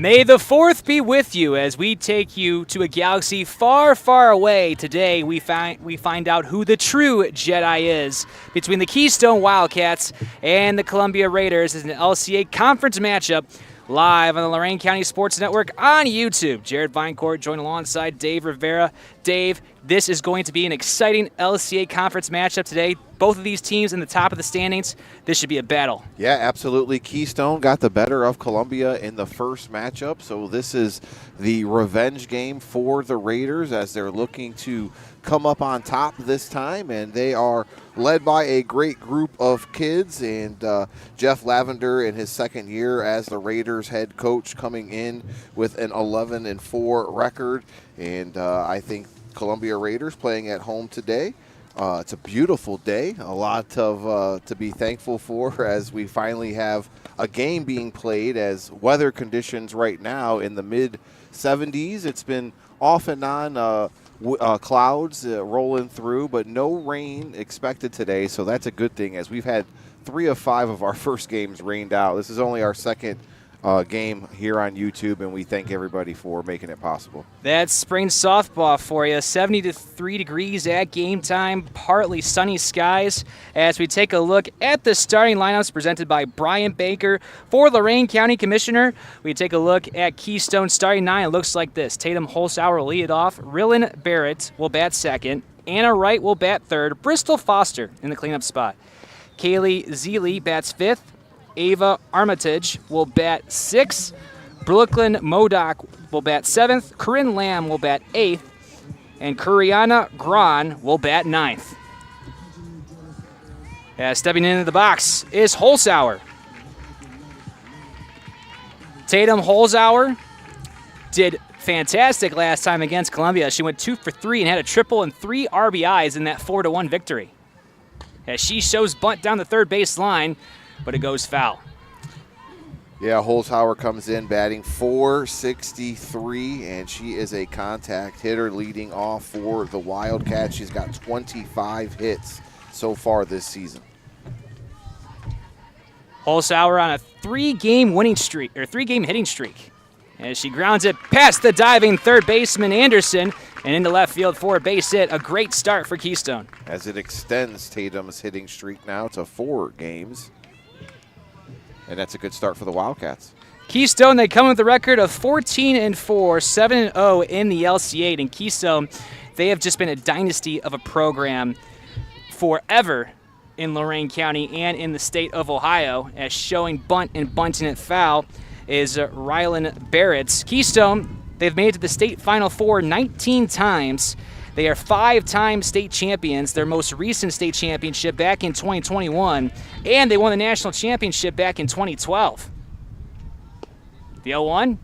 May the 4th be with you as we take you to a galaxy far, far away. Today, we find out who the true Jedi is between the Keystone Wildcats and the Columbia Raiders as an LCA conference matchup live on the Lorain County Sports Network on YouTube. Jared Vinecourt joined alongside Dave Rivera. Dave, this is going to be an exciting LCA conference matchup today. Both of these teams in the top of the standings. This should be a battle. Yeah, absolutely. Keystone got the better of Columbia in the first matchup, so this is the revenge game for the Raiders as they're looking to come up on top this time, and they are led by a great group of kids, and Jeff Lavender in his second year as the Raiders head coach coming in with an 11-4 record, and I think Columbia Raiders playing at home today. It's a beautiful day, a lot of to be thankful for as we finally have a game being played as weather conditions right now in the mid-70s. It's been off and on clouds rolling through, but no rain expected today, so that's a good thing as we've had 3 of 5 of our first games rained out. This is only our second game here on YouTube, and we thank everybody for making it possible. That's spring softball for you. 73 degrees at game time, partly sunny skies. As we take a look at the starting lineups presented by Brian Baker for Lorain County Commissioner, we take a look at Keystone starting 9. It looks like this. Tatum Holzhauer will lead it off. Rylan Barrett will bat second. Anna Wright will bat third. Bristol Foster in the cleanup spot. Kaylee Zeeley bats fifth. Ava Armitage will bat 6th. Brooklyn Modoc will bat 7th. Corinne Lamb will bat 8th. And Kuriana Gran will bat 9th. Stepping into the box is Holzhauer. Tatum Holzhauer did fantastic last time against Columbia. She went 2 for 3 and had a triple and 3 RBIs in that 4-1 victory. As she shows bunt down the third base line, but it goes foul. Yeah, Holzhauer comes in batting .463, and she is a contact hitter leading off for the Wildcats. She's got 25 hits so far this season. Holzhauer on a 3-game winning streak, or 3-game hitting streak, as she grounds it past the diving third baseman Anderson and into left field for a base hit. A great start for Keystone. As it extends Tatum's hitting streak now to 4 games. And that's a good start for the Wildcats. Keystone, they come with a record of 14-4, 7-0 in the LCA. And Keystone, they have just been a dynasty of a program forever in Lorain County and in the state of Ohio, as showing bunt and bunting it foul is Rylan Barrett. Keystone, they've made it to the state Final Four 19 times. They are 5-time state champions, their most recent state championship back in 2021, and they won the national championship back in 2012. The 0-1,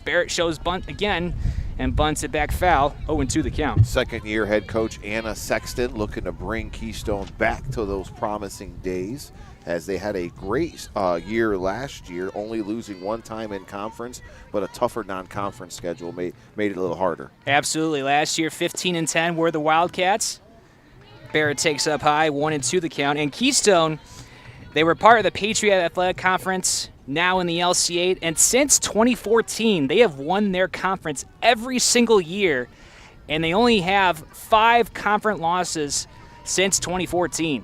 Barrett shows bunt again and bunts it back foul, 0-2 the count. Second-year head coach Anna Sexton looking to bring Keystone back to those promising days, as they had a great year last year, only losing 1 time in conference, but a tougher non-conference schedule made it a little harder. Absolutely. Last year, 15-10 were the Wildcats. Barrett takes up high, 1-2 the count. And Keystone, they were part of the Patriot Athletic Conference, now in the LC8, and since 2014, they have won their conference every single year, and they only have 5 conference losses since 2014.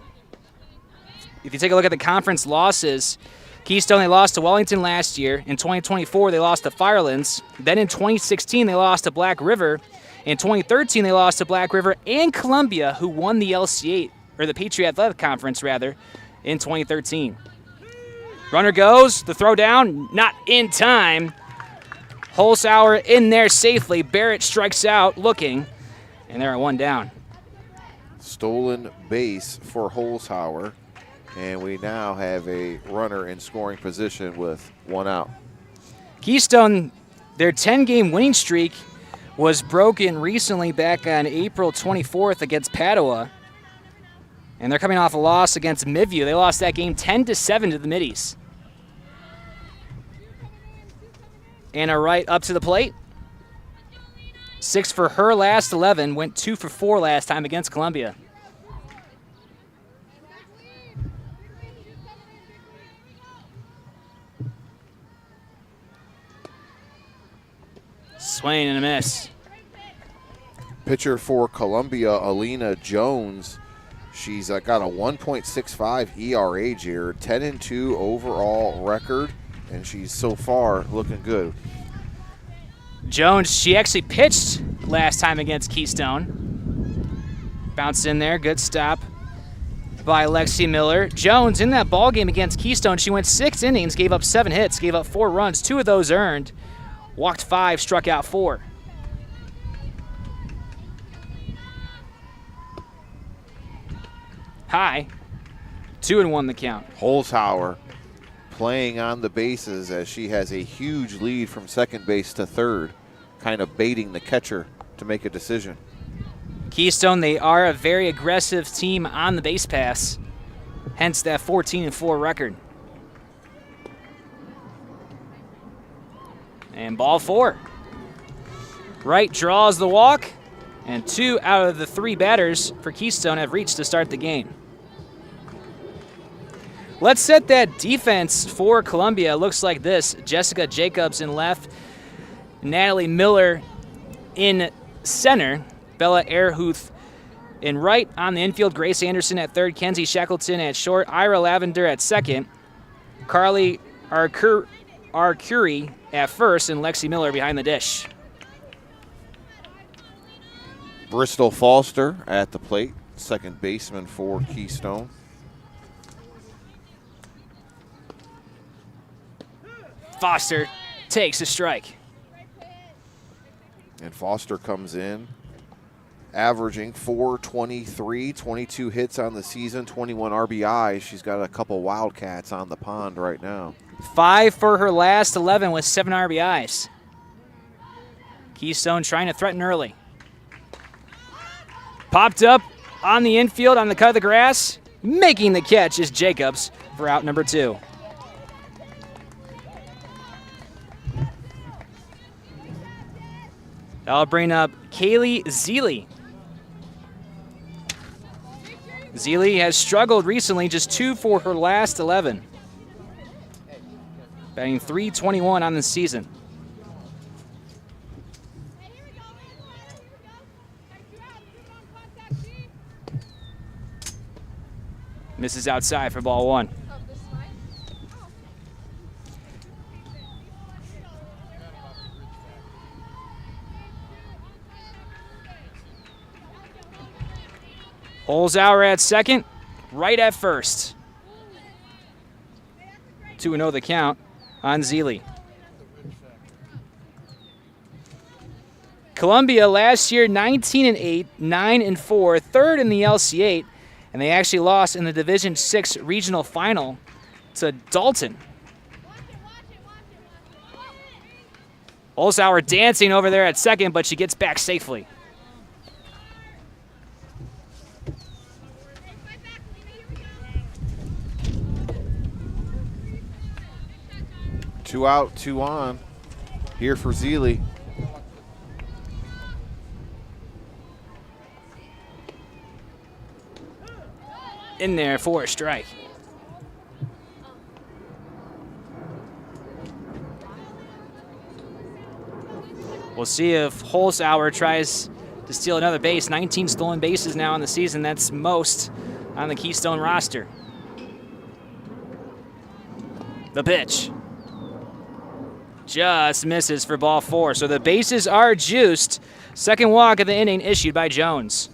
If you take a look at the conference losses, Keystone, they lost to Wellington last year. In 2024, they lost to Firelands. Then in 2016, they lost to Black River. In 2013, they lost to Black River and Columbia, who won the LC8, or the Patriot Athletic Conference, rather, in 2013. Runner goes, the throw down, not in time. Holzhauer in there safely. Barrett strikes out looking, and they're at 1 down. Stolen base for Holzhauer. And we now have a runner in scoring position with 1 out. Keystone, their 10-game winning streak was broken recently back on April 24th against Padua. And they're coming off a loss against Midview. They lost that game 10-7 to the Middies. Anna Wright up to the plate. 6 for her last 11, went 2 for 4 last time against Columbia. Swing and a miss. Pitcher for Columbia, Alina Jones. She's got a 1.65 ERA here, 10-2 overall record, and she's so far looking good. Jones, she actually pitched last time against Keystone. Bounced in there, good stop by Lexi Miller. Jones, in that ball game against Keystone, she went 6 innings, gave up 7 hits, gave up 4 runs, 2 of those earned, walked 5, struck out 4. High, 2-1 the count. Holzhauer playing on the bases as she has a huge lead from second base to third, kind of baiting the catcher to make a decision. Keystone, they are a very aggressive team on the base pass, hence that 14-4 record. And ball 4. Wright draws the walk, and 2 out of the 3 batters for Keystone have reached to start the game. Let's set that defense for Columbia. It looks like this. Jessica Jacobs in left, Natalie Miller in center, Bella Airhuth in right. On the infield, Grace Anderson at third, Kenzie Shackleton at short, Ira Lavender at second, Carly Arcuri at first, and Lexi Miller behind the dish. Bristol Foster at the plate, second baseman for Keystone. Foster takes a strike. And Foster comes in, averaging .423, 22 hits on the season, 21 RBIs. She's got a couple Wildcats on the pond right now. 5 for her last 11 with 7 RBIs. Keystone trying to threaten early. Popped up on the infield on the cut of the grass. Making the catch is Jacobs for out number 2. That'll bring up Kaylee Zeely. Zeely has struggled recently, just 2 for her last 11. Batting .321 on the season. Misses outside for ball 1. Holzhauer at second, right at first. 2-0 the count on Zeely. Columbia last year 19-8, 9-4, third in the LC8, and they actually lost in the Division 6 regional final to Dalton. Holzhauer dancing over there at second, but she gets back safely. Two out, 2 on here for Zeely. In there for a strike. We'll see if Holzhauer tries to steal another base. 19 stolen bases now in the season. That's most on the Keystone roster. The pitch. Just misses for ball 4. So the bases are juiced. Second walk of the inning issued by Jones.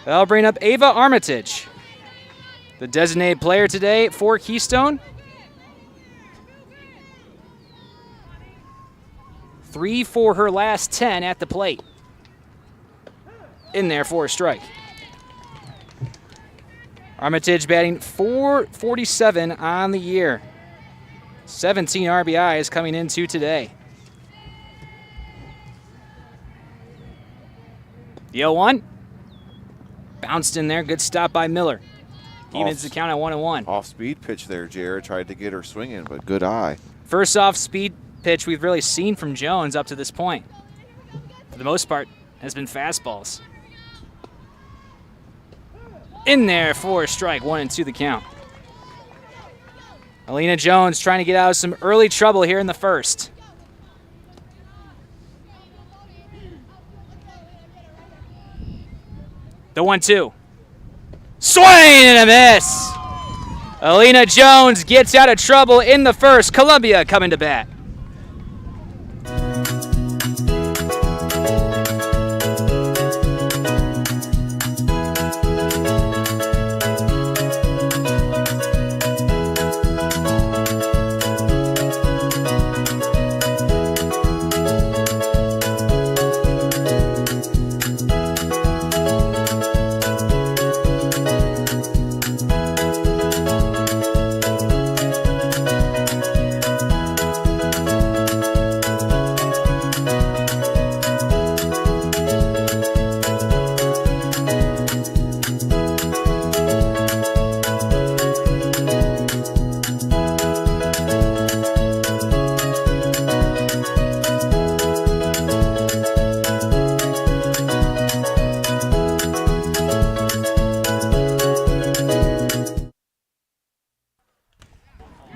That'll bring up Ava Armitage, the designated player today for Keystone. 3 for her last 10 at the plate. In there for a strike. Armitage batting .447 on the year. 17 RBIs coming into today. The 0-1. Bounced in there. Good stop by Miller. Evens the count at 1-1. Off-speed pitch there, Jared. Tried to get her swinging, but good eye. First off-speed pitch we've really seen from Jones up to this point. For the most part, has been fastballs. In there for a strike, 1-2 the count. Alina Jones trying to get out of some early trouble here in the first. The 1-2. Swing and a miss. Alina Jones gets out of trouble in the first. Columbia coming to bat.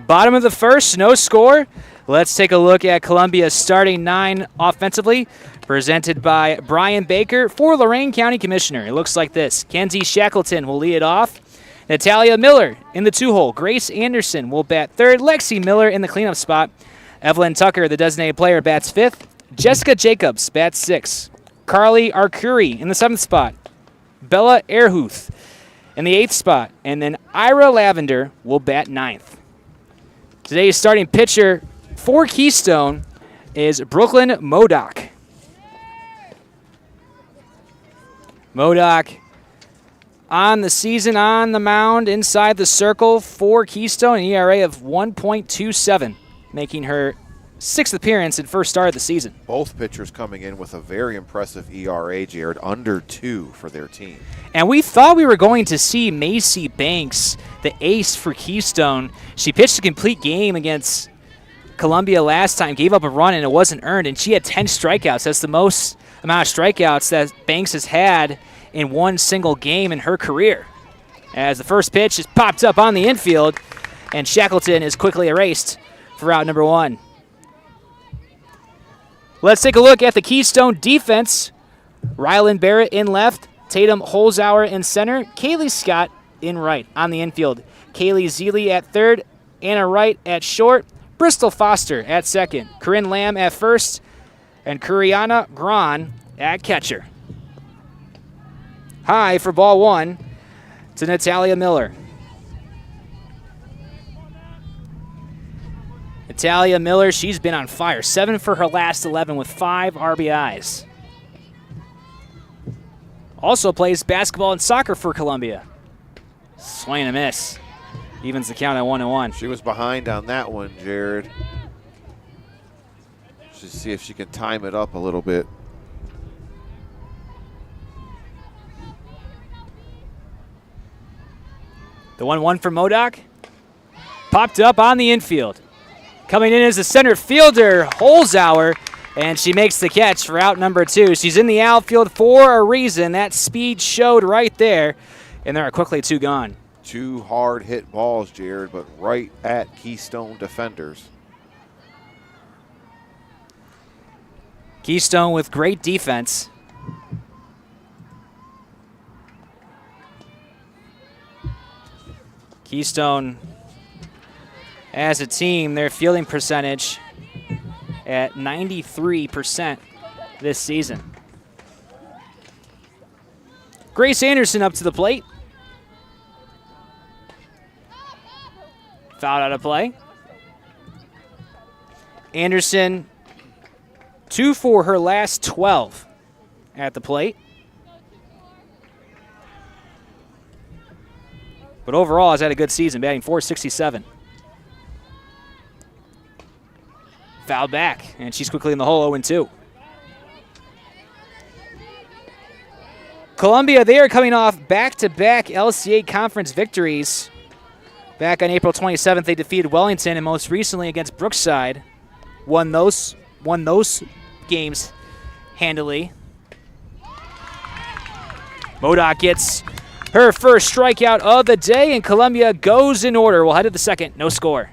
Bottom of the first, no score. Let's take a look at Columbia's starting 9 offensively, presented by Brian Baker for Lorain County Commissioner. It looks like this. Kenzie Shackleton will lead it off. Natalia Miller in the 2-hole. Grace Anderson will bat 3rd. Lexi Miller in the cleanup spot. Evelyn Tucker, the designated player, bats 5th. Jessica Jacobs bats 6th. Carly Arcuri in the 7th spot. Bella Erhuth in the 8th spot. And then Ira Lavender will bat 9th. Today's starting pitcher for Keystone is Brooklyn Modoc. Modoc on the season, on the mound, inside the circle for Keystone, an ERA of 1.27, making her 6th appearance and first start of the season. Both pitchers coming in with a very impressive ERA, Jared, under 2 for their team. And we thought we were going to see Macy Banks, the ace for Keystone. She pitched a complete game against Columbia last time, gave up a run, and it wasn't earned, and she had 10 strikeouts. That's the most amount of strikeouts that Banks has had in one single game in her career. As the first pitch is popped up on the infield, and Shackleton is quickly erased for out number 1. Let's take a look at the Keystone defense. Rylan Barrett in left, Tatum Holzauer in center, Kaylee Scott in right on the infield. Kaylee Zeely at 3rd, Anna Wright at short, Bristol Foster at 2nd, Corinne Lamb at 1st, and Kuriana Gran at catcher. High for ball 1 to Natalia Miller. Natalia Miller, she's been on fire. 7 for her last 11 with 5 RBIs. Also plays basketball and soccer for Columbia. Swing and a miss. Evens the count at 1-1. She was behind on that one, Jared. Should see if she can time it up a little bit. The 1-1 for Modoc. Popped up on the infield. Coming in as the center fielder, Holzauer, and she makes the catch for out number 2. She's in the outfield for a reason. That speed showed right there, and there are quickly 2 gone. 2 hard hit balls, Jared, but right at Keystone defenders. Keystone with great defense. Keystone, as a team, their fielding percentage at 93% this season. Grace Anderson up to the plate. Fouled out of play. Anderson, 2 for her last 12 at the plate. But overall has had a good season, batting .467. Fouled back, and she's quickly in the hole, 0-2. Columbia, they are coming off back-to-back LCA conference victories. Back on April 27th, they defeated Wellington, and most recently against Brookside, won those games handily. Modoc gets her first strikeout of the day, and Columbia goes in order. We'll head to the second, no score.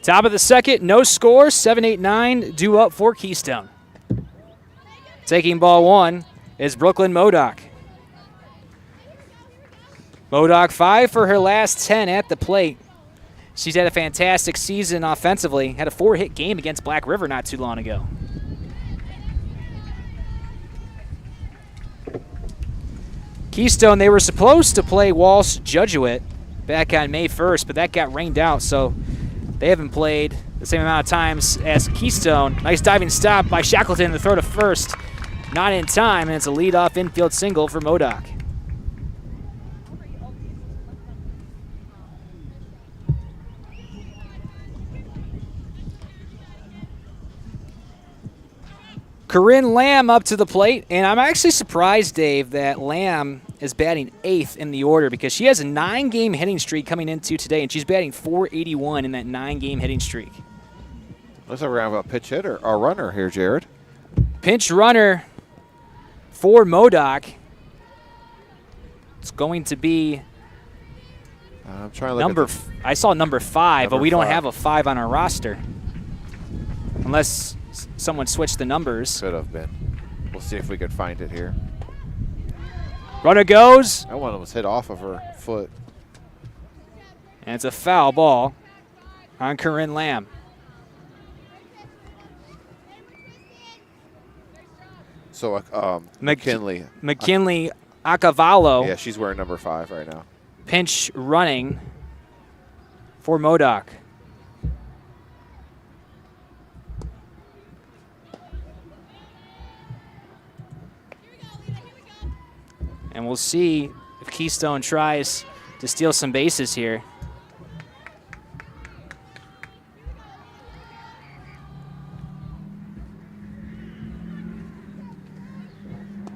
Top of the second, no score, 7-8-9, due up for Keystone. Taking ball one is Brooklyn Modoc. Modoc 5 for her last 10 at the plate. She's had a fantastic season offensively. Had a 4-hit game against Black River not too long ago. Keystone, they were supposed to play Walsh Jesuit back on May 1st, but that got rained out, so they haven't played the same amount of times as Keystone. Nice diving stop by Shackleton to throw to first. Not in time, and it's a leadoff infield single for Modoc. Corinne Lamb up to the plate, and I'm actually surprised, Dave, that Lamb is batting 8th in the order because she has a 9-game hitting streak coming into today, and she's batting .481 in that 9-game hitting streak. Looks like we're going to have a pinch hitter, a runner here, Jared. Pinch runner for Modoc. It's going to be I'm trying to look I saw number 5, but we don't 5. have a 5 on our roster. Unless someone switched the numbers. Could have been. We'll see if we could find it here. Runner goes. That one was hit off of her foot. And it's a foul ball on Corinne Lamb. So McKinley. McKinley Acavallo. Yeah, she's wearing number 5 right now. Pinch running for Modoc. And we'll see if Keystone tries to steal some bases here.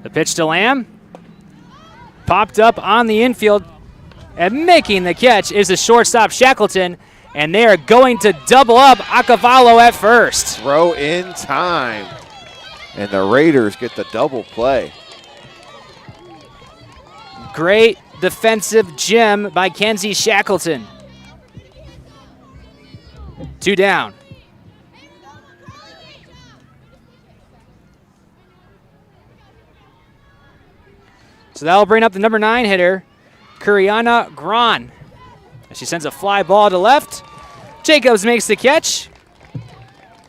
The pitch to Lamb. Popped up on the infield. And making the catch is the shortstop Shackleton. And they are going to double up Acavallo at first. Throw in time. And the Raiders get the double play. Great defensive gem by Kenzie Shackleton. 2 down. So that'll bring up the number 9 hitter, Kuriana Gran. She sends a fly ball to left. Jacobs makes the catch.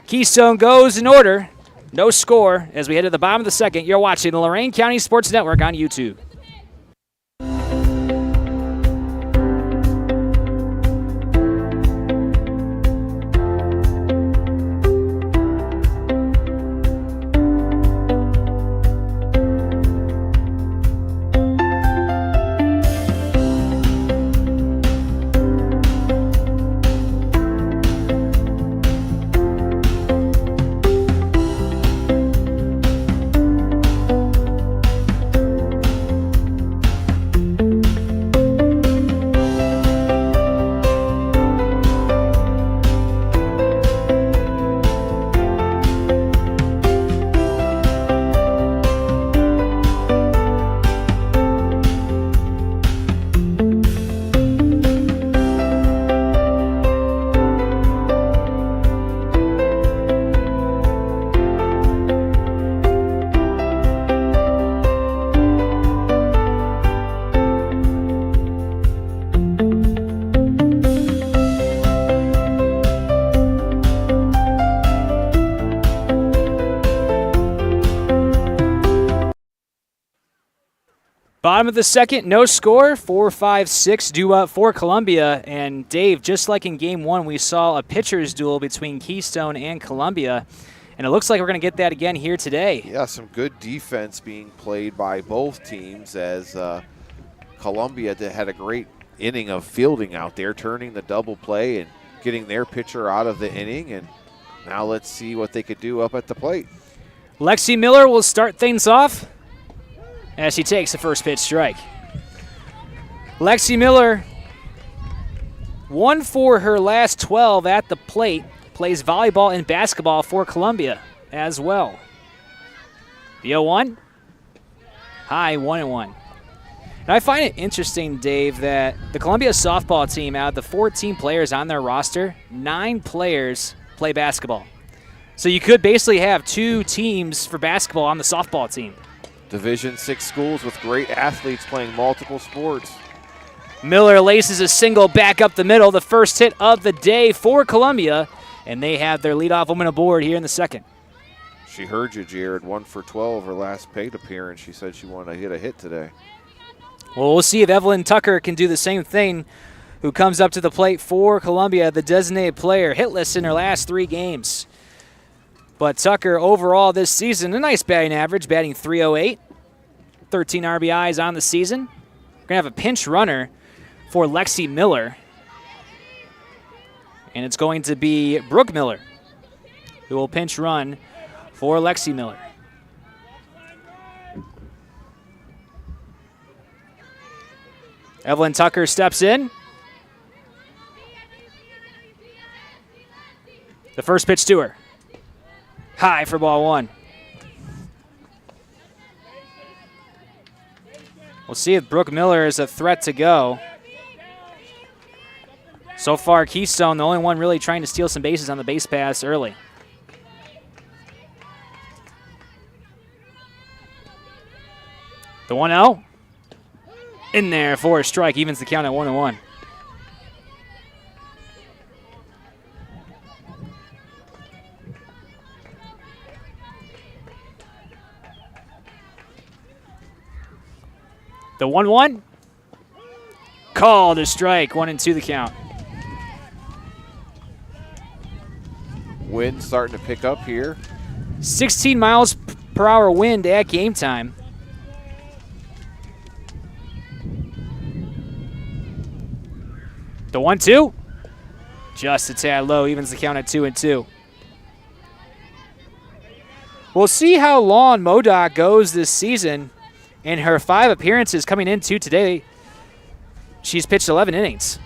Keystone goes in order. No score as we head to the bottom of the second. You're watching the Lorain County Sports Network on YouTube. Bottom of the second, no score, 4-5-6 due up for Columbia. And Dave, just like in game 1, we saw a pitcher's duel between Keystone and Columbia. And it looks like we're going to get that again here today. Yeah, some good defense being played by both teams as Columbia had a great inning of fielding out there, turning the double play and getting their pitcher out of the inning. And now let's see what they could do up at the plate. Lexi Miller will start things off as she takes the first pitch strike. Lexi Miller, 1 for her last 12 at the plate, plays volleyball and basketball for Columbia as well. The 0-1, high 1-1. And I find it interesting, Dave, that the Columbia softball team, out of the 14 players on their roster, 9 players play basketball. So you could basically have 2 teams for basketball on the softball team. Division VI schools with great athletes playing multiple sports. Miller laces a single back up the middle, the first hit of the day for Columbia, and they have their leadoff woman aboard here in the second. She heard you, Jared. 1 for 12, her last paid appearance. She said she wanted to hit a hit today. Well, we'll see if Evelyn Tucker can do the same thing, who comes up to the plate for Columbia, the designated player, hitless in her last 3 games. But Tucker, overall this season, a nice batting average, batting .308, 13 RBIs on the season. We're going to have a pinch runner for Lexi Miller. And it's going to be Brooke Miller who will pinch run for Lexi Miller. Evelyn Tucker steps in. The first pitch to her. High for ball 1. We'll see if Brooke Miller is a threat to go. So far, Keystone, the only one really trying to steal some bases on the base pass early. The 1-0. In there for a strike, evens the count at 1-1. The 1-1. Called a strike, 1-2 the count. Wind starting to pick up here. 16 miles per hour wind at game time. The 1-2, just a tad low, evens the count at 2-2. We'll see how long Modoc goes this season. In her 5 appearances coming into today, she's pitched 11 innings.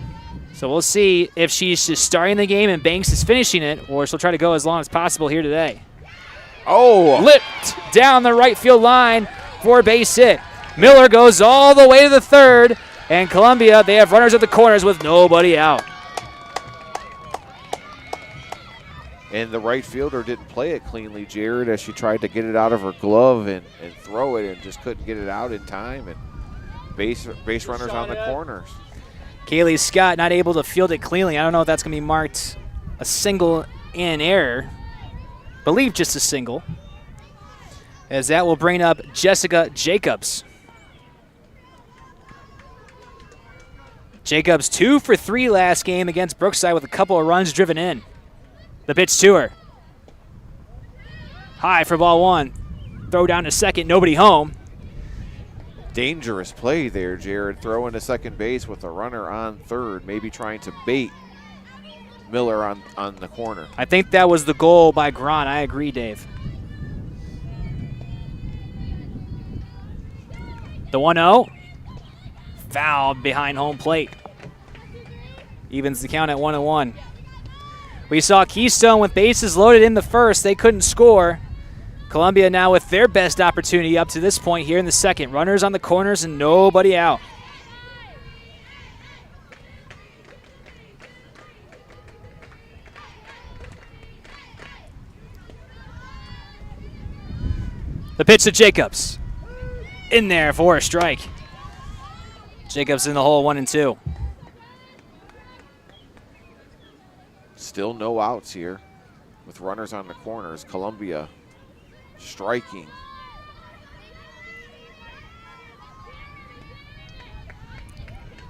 So we'll see if she's just starting the game and Banks is finishing it, or she'll try to go as long as possible here today. Oh! Lipped down the right field line for a base hit. Miller goes all the way to the third. And Columbia, they have runners at the corners with nobody out. And the right fielder didn't play it cleanly, Jared, as she tried to get it out of her glove and throw it and just couldn't get it out in time. And base runners on the corners. Kaylee Scott not able to field it cleanly. I don't know if that's going to be marked a single and error. Believe just a single. As that will bring up Jessica Jacobs. Jacobs 2 for 3 last game against Brookside with a couple of runs driven in. The pitch to her. High for ball 1. Throw down to second, nobody home. Dangerous play there, Jared. Throwing to second base with a runner on third, maybe trying to bait Miller on the corner. I think that was the goal by Grant. I agree, Dave. The 1-0. Fouled behind home plate. Evens the count at 1-1. We saw Keystone with bases loaded in the first. They couldn't score. Columbia now with their best opportunity up to this point here in the second. Runners on the corners and nobody out. The pitch to Jacobs. In there for a strike. Jacobs in the hole, 1-2. Still no outs here with runners on the corners. Columbia striking.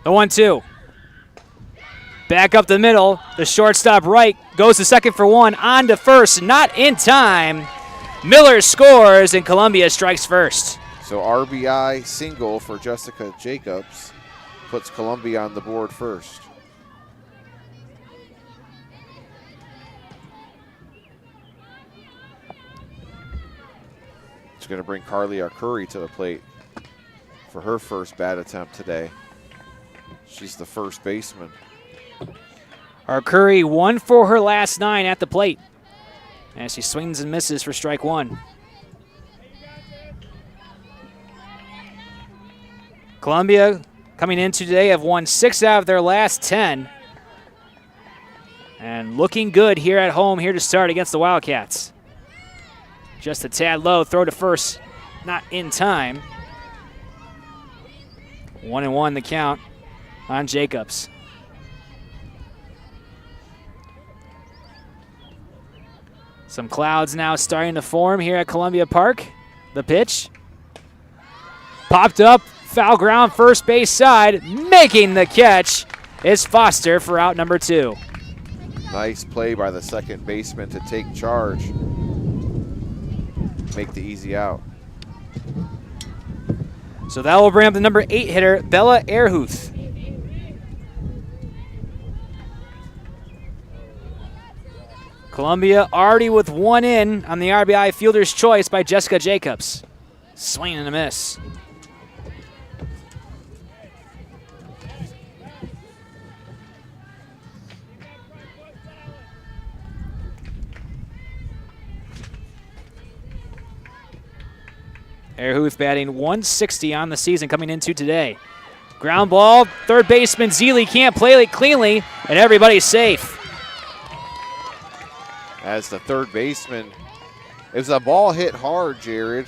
The 1-2. Back up the middle. The shortstop right goes to second for 1. On to first. Not in time. Miller scores and Columbia strikes first. So RBI single for Jessica Jacobs puts Columbia on the board first. It's going to bring Carly Arcuri to the plate for her first bat attempt today. She's the first baseman. Arcuri 1 for her last 9 at the plate as she swings and misses for strike 1. Columbia coming in today have won 6 out of their last 10. And looking good here at home here to start against the Wildcats. Just a tad low, throw to first, not in time. 1-1 the count on Jacobs. Some clouds now starting to form here at Columbia Park. The pitch. Popped up, foul ground, first base side. Making the catch is Foster for out number 2. Nice play by the second baseman to take charge. Make the easy out. So that will bring up the number 8 hitter, Bella Erhuth. Columbia already with 1 in on the RBI fielder's choice by Jessica Jacobs. Swing and a miss. Erhuth batting 160 on the season coming into today. Ground ball, third baseman Zeely can't play it cleanly, and everybody's safe. As the third baseman, it was a ball hit hard, Jared,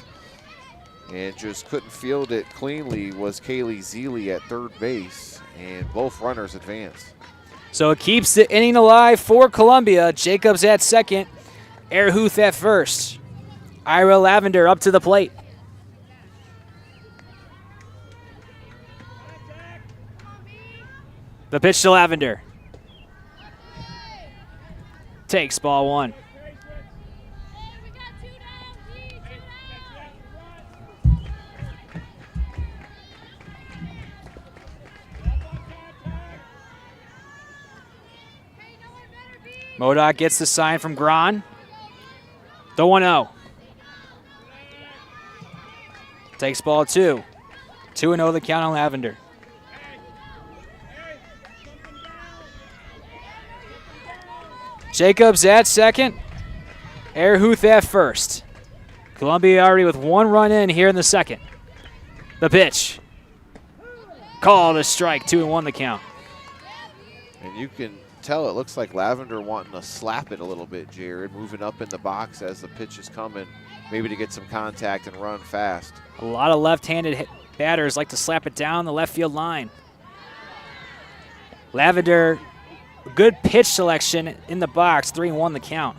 and just couldn't field it cleanly was Kaylee Zeely at third base, and both runners advance. So it keeps the inning alive for Columbia. Jacobs at second, Erhuth at first. Ira Lavender up to the plate. The pitch to Lavender. Takes ball 1. Modoc gets the sign from Gron. The 1-0. Takes ball 2. 2-0 the count on Lavender. Jacobs at second. Erhuth at first. Columbia already with 1 run in here in the second. The pitch. Called a strike, 2-1 the count. And you can tell it looks like Lavender wanting to slap it a little bit, Jared, moving up in the box as the pitch is coming, maybe to get some contact and run fast. A lot of left-handed batters like to slap it down the left field line. Lavender, good pitch selection in the box, 3-1 the count.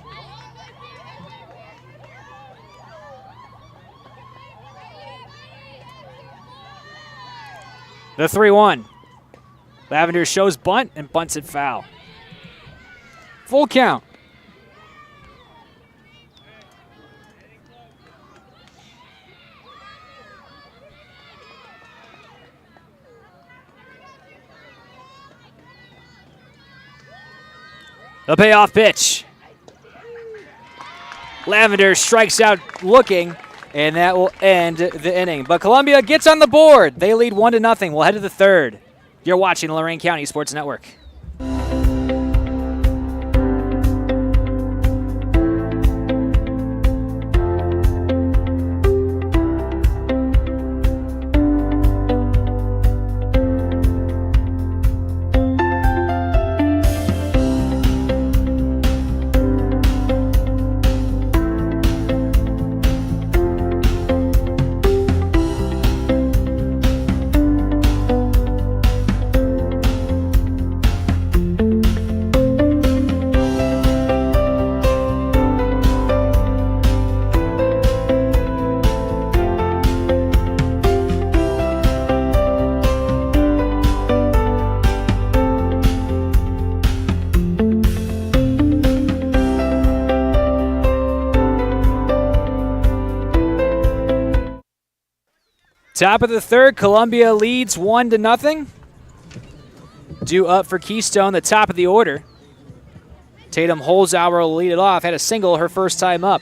The 3-1. Lavender shows bunt and bunts it foul. Full count. The payoff pitch. Lavender strikes out looking, and that will end the inning. But Columbia gets on the board. They lead 1-0. We'll head to the third. You're watching the Lorain County Sports Network. Top of the third, Columbia leads 1-0. Due up for Keystone, the top of the order. Tatum Holzhauer will lead it off. Had a single her first time up.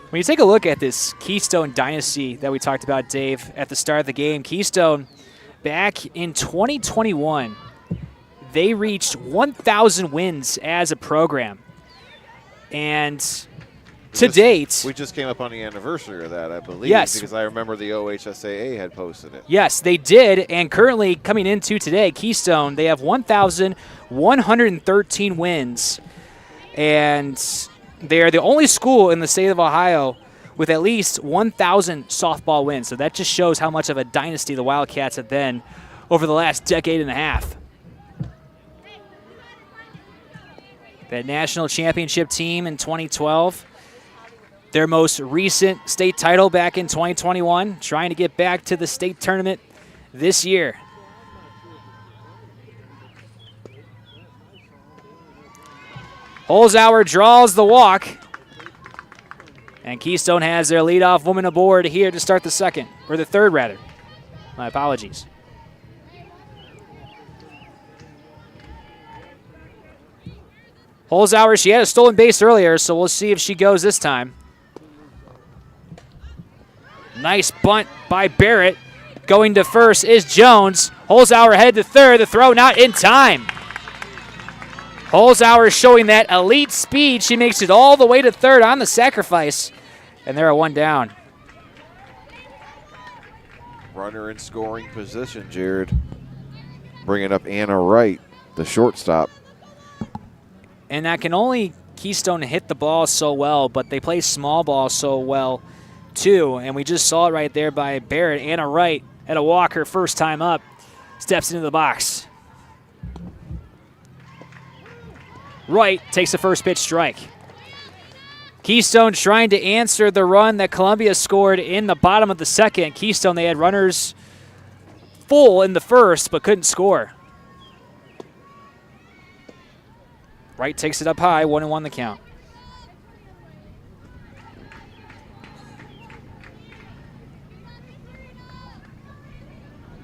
When you take a look at this Keystone dynasty that we talked about, Dave, at the start of the game, Keystone, back in 2021, they reached 1,000 wins as a program. And to date. We just came up on the anniversary of that, I believe. Yes. Because I remember the OHSAA had posted it. Yes, they did. And currently coming into today, Keystone, they have 1,113 wins. And they are the only school in the state of Ohio with at least 1,000 softball wins. So that just shows how much of a dynasty the Wildcats have been over the last decade and a half. That national championship team in 2012, their most recent state title back in 2021, trying to get back to the state tournament this year. Holzhauer draws the walk. And Keystone has their leadoff woman aboard here to start the second, or the third, rather. My apologies. Holzhauer, she had a stolen base earlier, so we'll see if she goes this time. Nice bunt by Barrett. Going to first is Jones. Holzhauer head to third. The throw not in time. Holzhauer showing that elite speed. She makes it all the way to third on the sacrifice. And they're at one down. Runner in scoring position, Jared. Bringing up Anna Wright, the shortstop. And that can only Keystone hit the ball so well, but they play small ball so well too. And we just saw it right there by Barrett. Anna Wright had a walk her first time up. Steps into the box. Wright takes the first pitch strike. Keystone trying to answer the run that Columbia scored in the bottom of the second. Keystone, they had runners full in the first, but couldn't score. Wright takes it up high, 1-1 the count.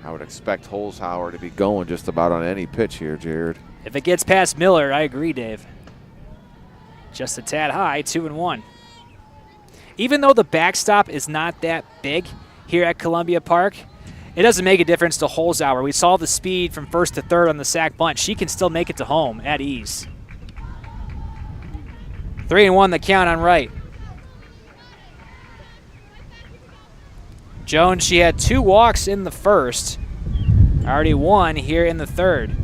I would expect Holzhauer to be going just about on any pitch here, Jared. If it gets past Miller, I agree, Dave. Just a tad high, 2-1. Even though the backstop is not that big here at Columbia Park, it doesn't make a difference to Holzhauer. We saw the speed from first to third on the sack bunt. She can still make it to home at ease. 3-1 the count on Wright. Jones, she had 2 walks in the first. Already 1 here in the third.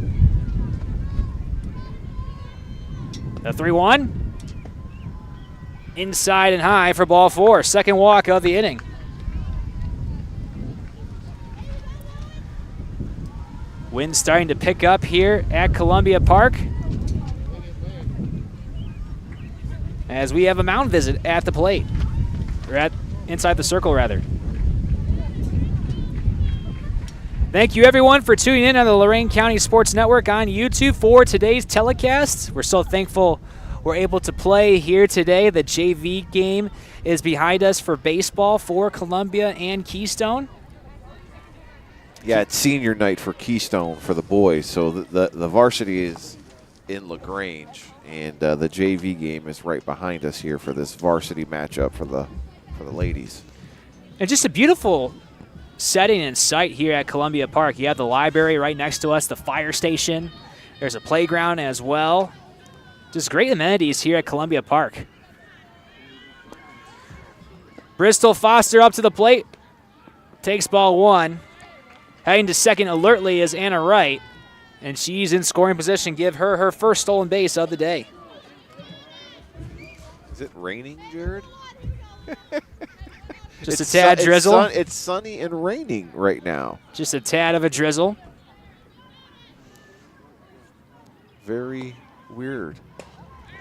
The 3-1. Inside and high for ball 4. Second walk of the inning. Wind starting to pick up here at Columbia Park, as we have a mound visit at the plate, or at inside the circle, rather. Thank you, everyone, for tuning in on the Lorain County Sports Network on YouTube for today's telecast. We're so thankful we're able to play here today. The JV game is behind us for baseball for Columbia and Keystone. Yeah, it's senior night for Keystone for the boys, so the varsity is in LaGrange, and the JV game is right behind us here for this varsity matchup for the ladies. And just a beautiful setting and site here at Columbia Park. You have the library right next to us, the fire station. There's a playground as well. Just great amenities here at Columbia Park. Bristol Foster up to the plate. Takes ball 1. Heading to second alertly is Anna Wright, and she's in scoring position. Give her her first stolen base of the day. Is it raining, Jared? Just a tad drizzle. It's sunny and raining right now. Just a tad of a drizzle. Very weird.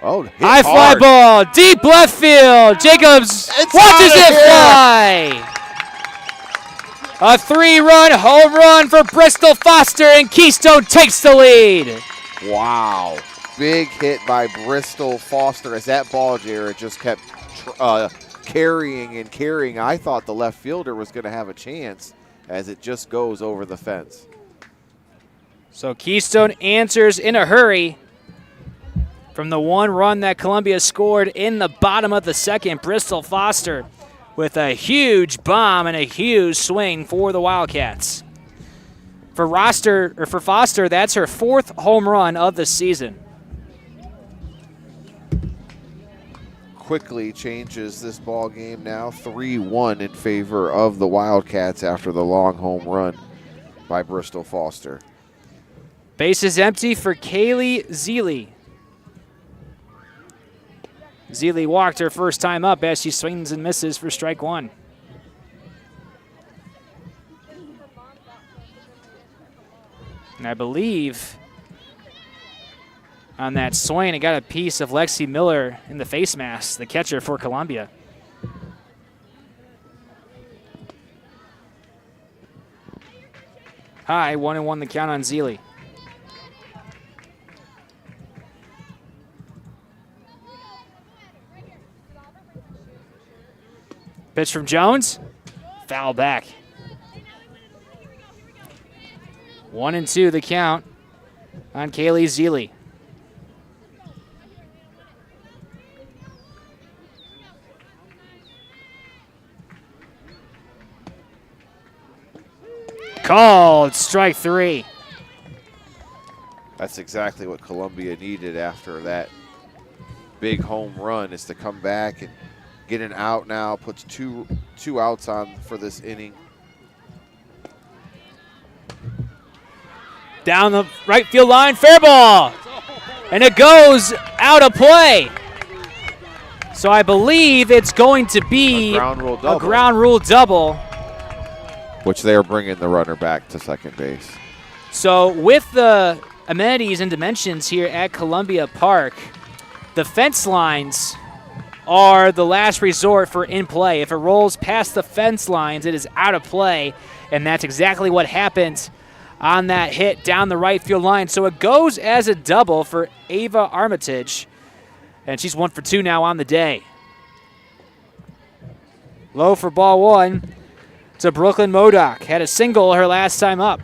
Oh, high fly ball, deep left field. Jacobs watches it fly. A 3-run home run for Bristol Foster, and Keystone takes the lead. Wow. Big hit by Bristol Foster as that ball, Jared, just kept carrying and carrying. I thought the left fielder was going to have a chance as it just goes over the fence. So Keystone answers in a hurry from the 1 run that Columbia scored in the bottom of the second. Bristol Foster with a huge bomb and a huge swing for the Wildcats. For Foster, that's her 4th home run of the season. quickly changes this ball game now. 3-1 in favor of the Wildcats after the long home run by Bristol Foster. Base is empty for Kaylee Zeely. Zeely walked her first time up as she swings and misses for strike one. And I believe on that swing, it got a piece of Lexi Miller in the face mask, the catcher for Columbia. High, 1-1 the count on Zeely. Pitch from Jones, foul back. 1-2 the count on Kaylee Zeely. Called strike three. That's exactly what Columbia needed after that big home run, is to come back and get an out now. Puts two outs on for this inning. Down the right field line, fair ball. And it goes out of play. So I believe it's going to be a ground rule double. Which they are bringing the runner back to second base. So with the amenities and dimensions here at Columbia Park, the fence lines are the last resort for in play. If it rolls past the fence lines, it is out of play, and that's exactly what happened on that hit down the right field line. So it goes as a double for Ava Armitage, and she's 1 for 2 now on the day. Low for ball one to Brooklyn Modoc. Had a single her last time up.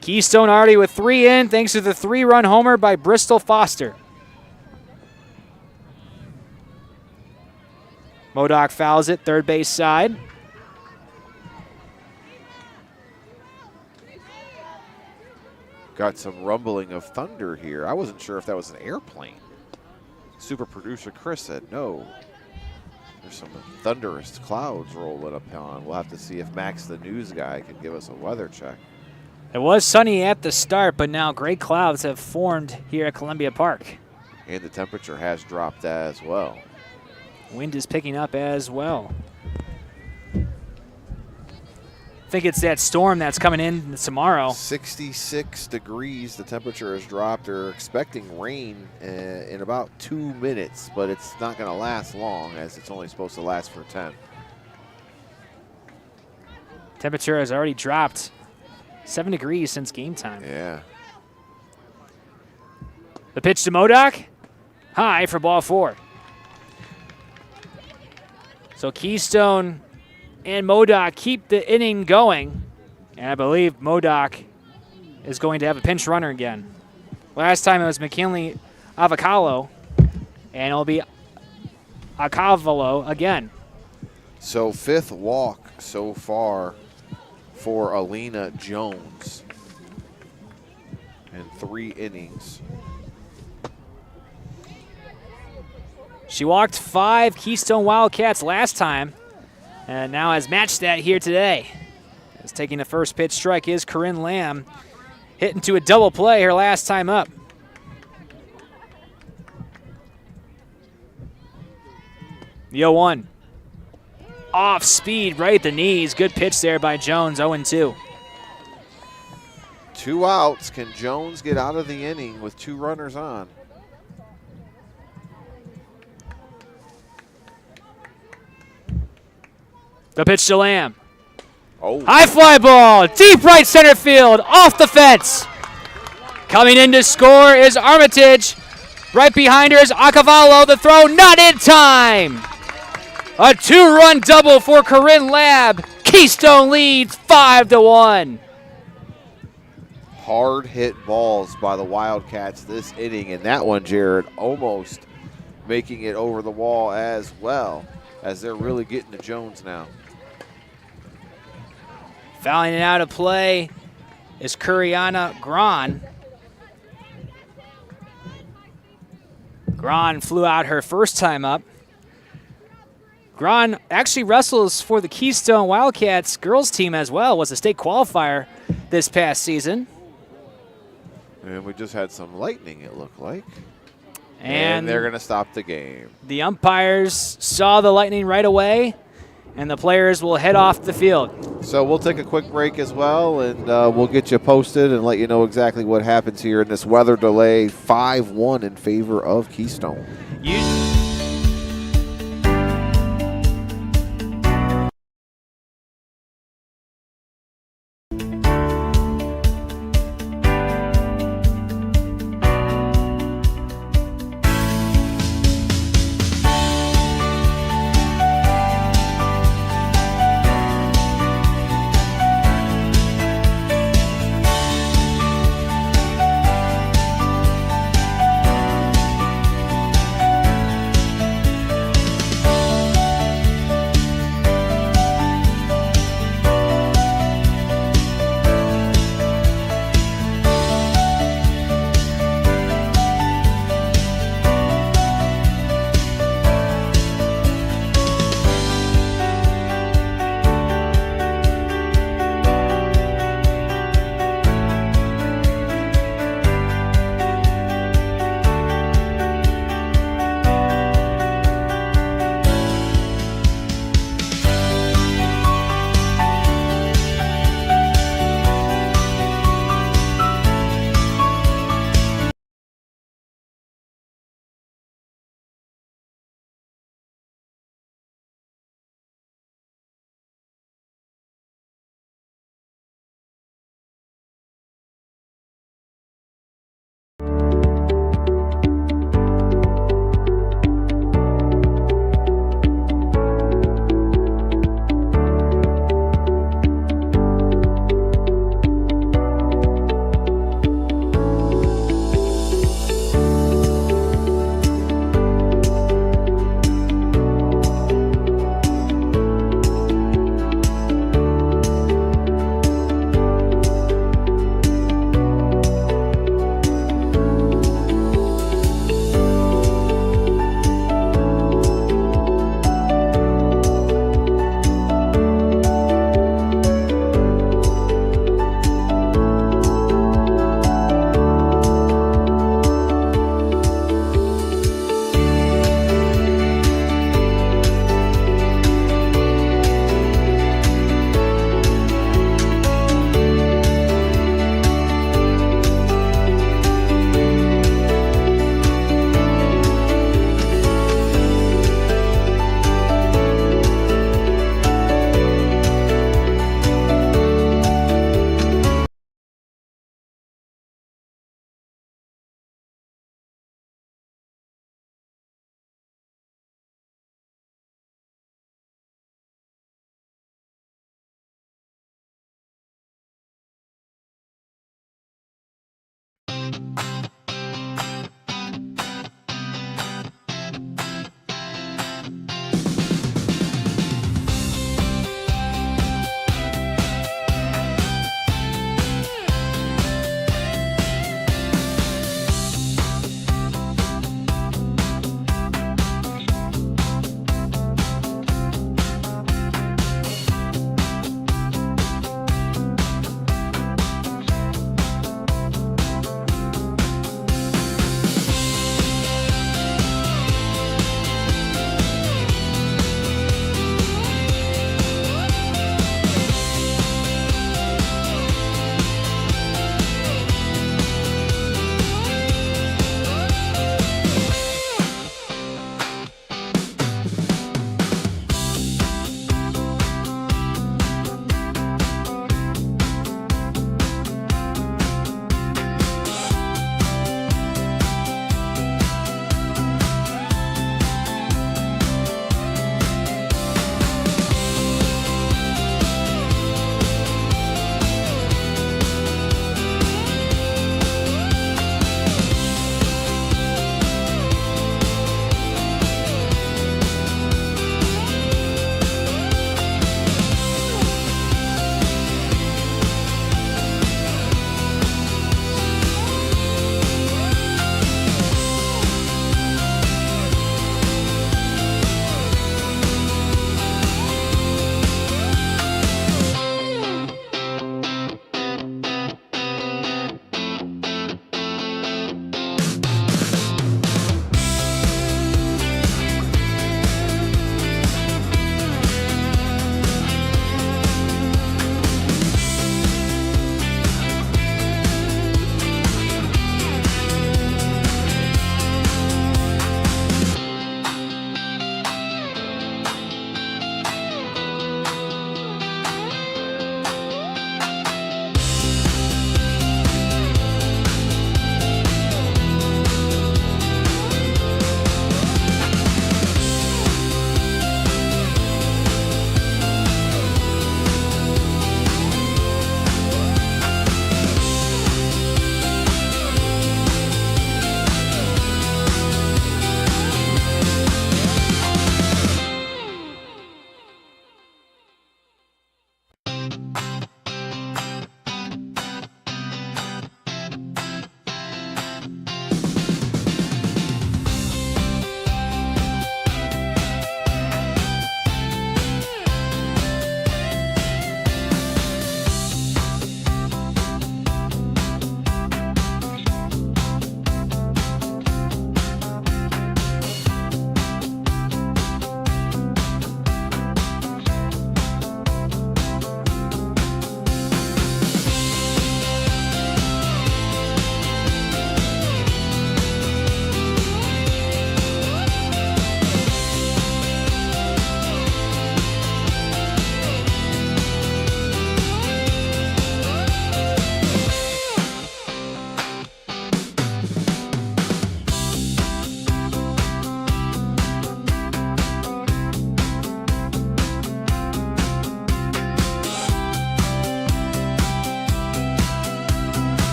Keystone already with 3 in thanks to the 3-run homer by Bristol Foster. Modoc fouls it, third base side. Got some rumbling of thunder here. I wasn't sure if that was an airplane. Super producer Chris said no. There's some thunderous clouds rolling up on. We'll have to see if Max, the news guy, can give us a weather check. It was sunny at the start, but now gray clouds have formed here at Columbia Park. And the temperature has dropped as well. Wind is picking up as well. I think it's that storm that's coming in tomorrow. 66 degrees, the temperature has dropped. They're expecting rain in about 2 minutes, but it's not going to last long, as it's only supposed to last for 10. Temperature has already dropped 7 degrees since game time. Yeah. The pitch to Modoc, high for ball 4. So Keystone and Modoc keep the inning going, and I believe Modoc is going to have a pinch runner again. Last time it was McKinley Avocalo, and it'll be Acavalo again. So 5th walk so far for Alina Jones in 3 innings. She walked 5 Keystone Wildcats last time, and now has matched that here today. As taking the first pitch strike is Corinne Lamb, hitting to a double play her last time up. The 0-1. Off speed, right at the knees. Good pitch there by Jones, 0-2. 2 outs. Can Jones get out of the inning with 2 runners on? The pitch to Lamb. Oh. High fly ball, deep right center field, off the fence. Coming in to score is Armitage. Right behind her is Acavalo. The throw not in time. A 2-run double for Corinne Lamb. Keystone leads 5-1. Hard hit balls by the Wildcats this inning, and that one, Jared, almost making it over the wall as well, as they're really getting to Jones now. Fouling it out of play is Kuriana Gran. Gron flew out her first time up. Gron actually wrestles for the Keystone Wildcats girls team as well, was a state qualifier this past season. And we just had some lightning, it looked like. And they're going to stop the game. The umpires saw the lightning right away, and the players will head off the field. So we'll take a quick break as well, and we'll get you posted and let you know exactly what happens here in this weather delay. 5-1 in favor of Keystone.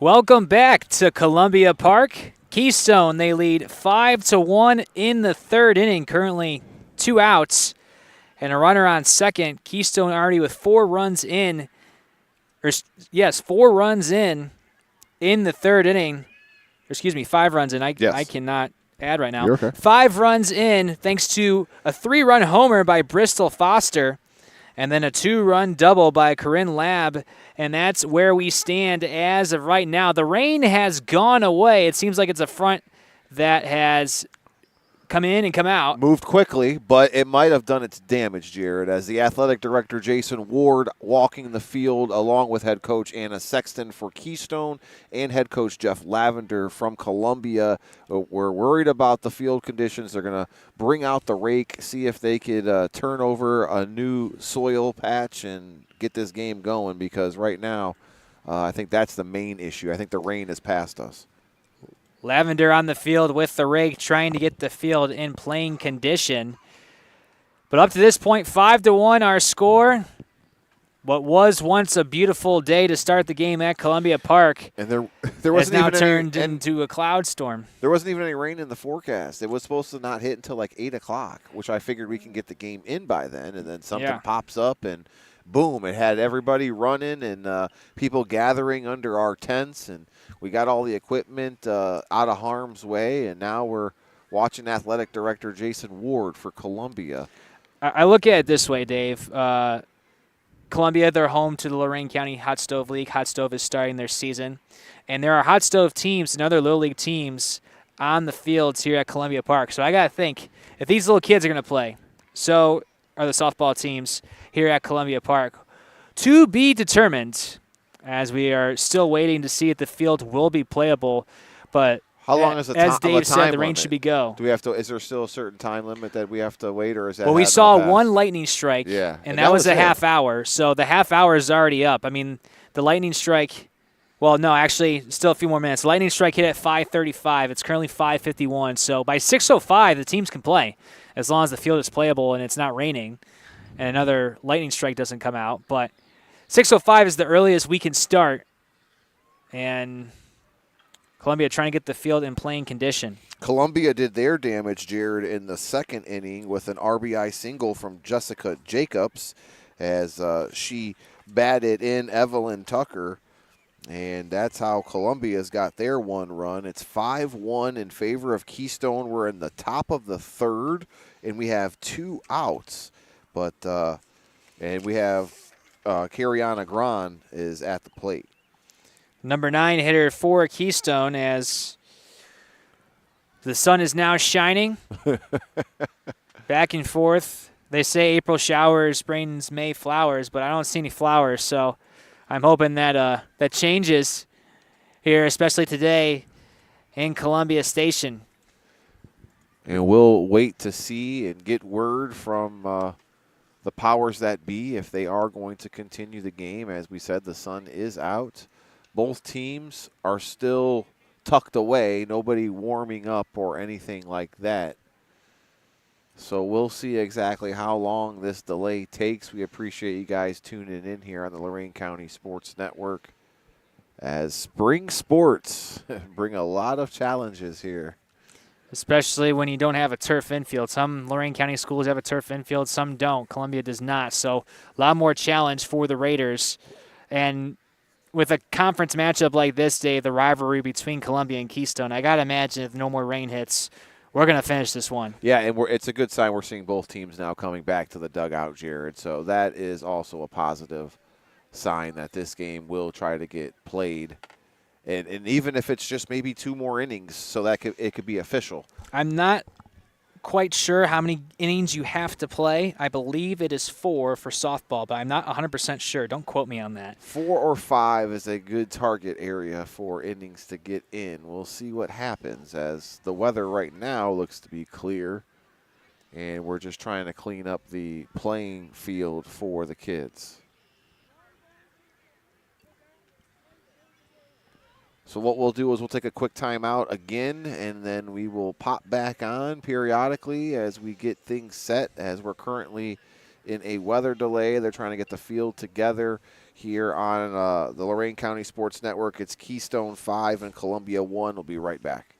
Welcome back to Columbia Park. Keystone, they lead 5-1 in the third inning. Currently 2 outs and a runner on second. Keystone already with 4 runs in. 4 runs in the third inning. 5 runs in. I cannot add right now. You're okay. 5 runs in thanks to a 3-run homer by Bristol Foster and then a 2-run double by Corinne Lab. And that's where we stand as of right now. The rain has gone away. It seems like it's a front that has come in and come out. Moved quickly, but it might have done its damage, Jared, as the athletic director, Jason Ward, walking the field along with head coach Anna Sexton for Keystone and head coach Jeff Lavender from Columbia. We're worried about the field conditions. They're going to bring out the rake, see if they could turn over a new soil patch and get this game going, because right now I think that's the main issue. I think the rain has passed us. Lavender on the field with the rake, trying to get the field in playing condition. But up to this point, 5-1 our score. What was once a beautiful day to start the game at Columbia Park, and there wasn't has now even turned into a cloud storm. There wasn't even any rain in the forecast. It was supposed to not hit until like 8 o'clock, which I figured we can get the game in by then, and then something pops up and boom, it had everybody running and people gathering under our tents, and we got all the equipment out of harm's way, and now we're watching athletic director Jason Ward for Columbia. I look at it this way, Dave. Columbia, they're home to the Lorain County Hot Stove League. Hot Stove is starting their season, and there are Hot Stove teams and other Little League teams on the fields here at Columbia Park. So I got to think, if these little kids are going to play, so are the softball teams here at Columbia Park. To be determined, as we are still waiting to see if the field will be playable. But how long is as Dave said, the rain should be go. Do we have to? Is there still a certain time limit that we have to wait, or is that? Well, we saw one lightning strike, and that was a half hour. So the half hour is already up. I mean, the lightning strike. Well, no, actually, still a few more minutes. The lightning strike hit at 5:35. It's currently 5:51. So by 6:05, the teams can play, as long as the field is playable and it's not raining, and another lightning strike doesn't come out. But 6:05 is the earliest we can start, and Columbia trying to get the field in playing condition. Columbia did their damage, Jared, in the second inning with an RBI single from Jessica Jacobs as she batted in Evelyn Tucker, and that's how Columbia's got their 1 run. It's 5-1 in favor of Keystone. We're in the top of the third, and we have 2 outs, but and we have Cariana Gran is at the plate. Number 9 hitter for Keystone, as the sun is now shining. Back and forth. They say April showers brings May flowers, but I don't see any flowers, so I'm hoping that that changes here, especially today in Columbia Station. And we'll wait to see and get word from the powers that be if they are going to continue the game. As we said, the sun is out. Both teams are still tucked away, nobody warming up or anything like that. So we'll see exactly how long this delay takes. We appreciate you guys tuning in here on the Lorain County Sports Network, as spring sports bring a lot of challenges here. Especially when you don't have a turf infield. Some Lorain County schools have a turf infield, some don't. Columbia does not. So a lot more challenge for the Raiders. And with a conference matchup like this, Dave, the rivalry between Columbia and Keystone, I got to imagine if no more rain hits, we're going to finish this one. Yeah, and it's a good sign we're seeing both teams now coming back to the dugout, Jared. So that is also a positive sign that this game will try to get played. And even if it's just maybe 2 more innings, so that it could be official. I'm not quite sure how many innings you have to play. I believe it is 4 for softball, but I'm not 100% sure. Don't quote me on that. 4 or 5 is a good target area for innings to get in. We'll see what happens, as the weather right now looks to be clear, and we're just trying to clean up the playing field for the kids. So what we'll do is we'll take a quick timeout again, and then we will pop back on periodically as we get things set, as we're currently in a weather delay. They're trying to get the field together here on the Lorain County Sports Network. It's Keystone 5 and Columbia 1. We'll be right back.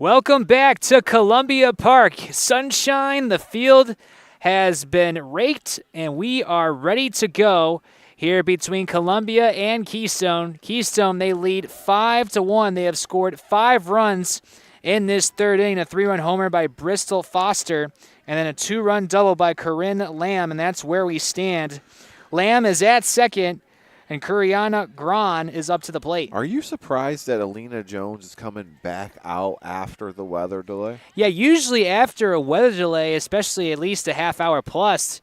Welcome back to Columbia Park. Sunshine, the field has been raked, and we are ready to go here between Columbia and Keystone. Keystone, they lead 5-1. They have scored 5 runs in this third inning, a 3-run homer by Bristol Foster, and then a 2-run double by Corinne Lamb, and that's where we stand. Lamb is at second, and Kuriana Gran is up to the plate. Are you surprised that Alina Jones is coming back out after the weather delay? Yeah, usually after a weather delay, especially at least a half hour plus,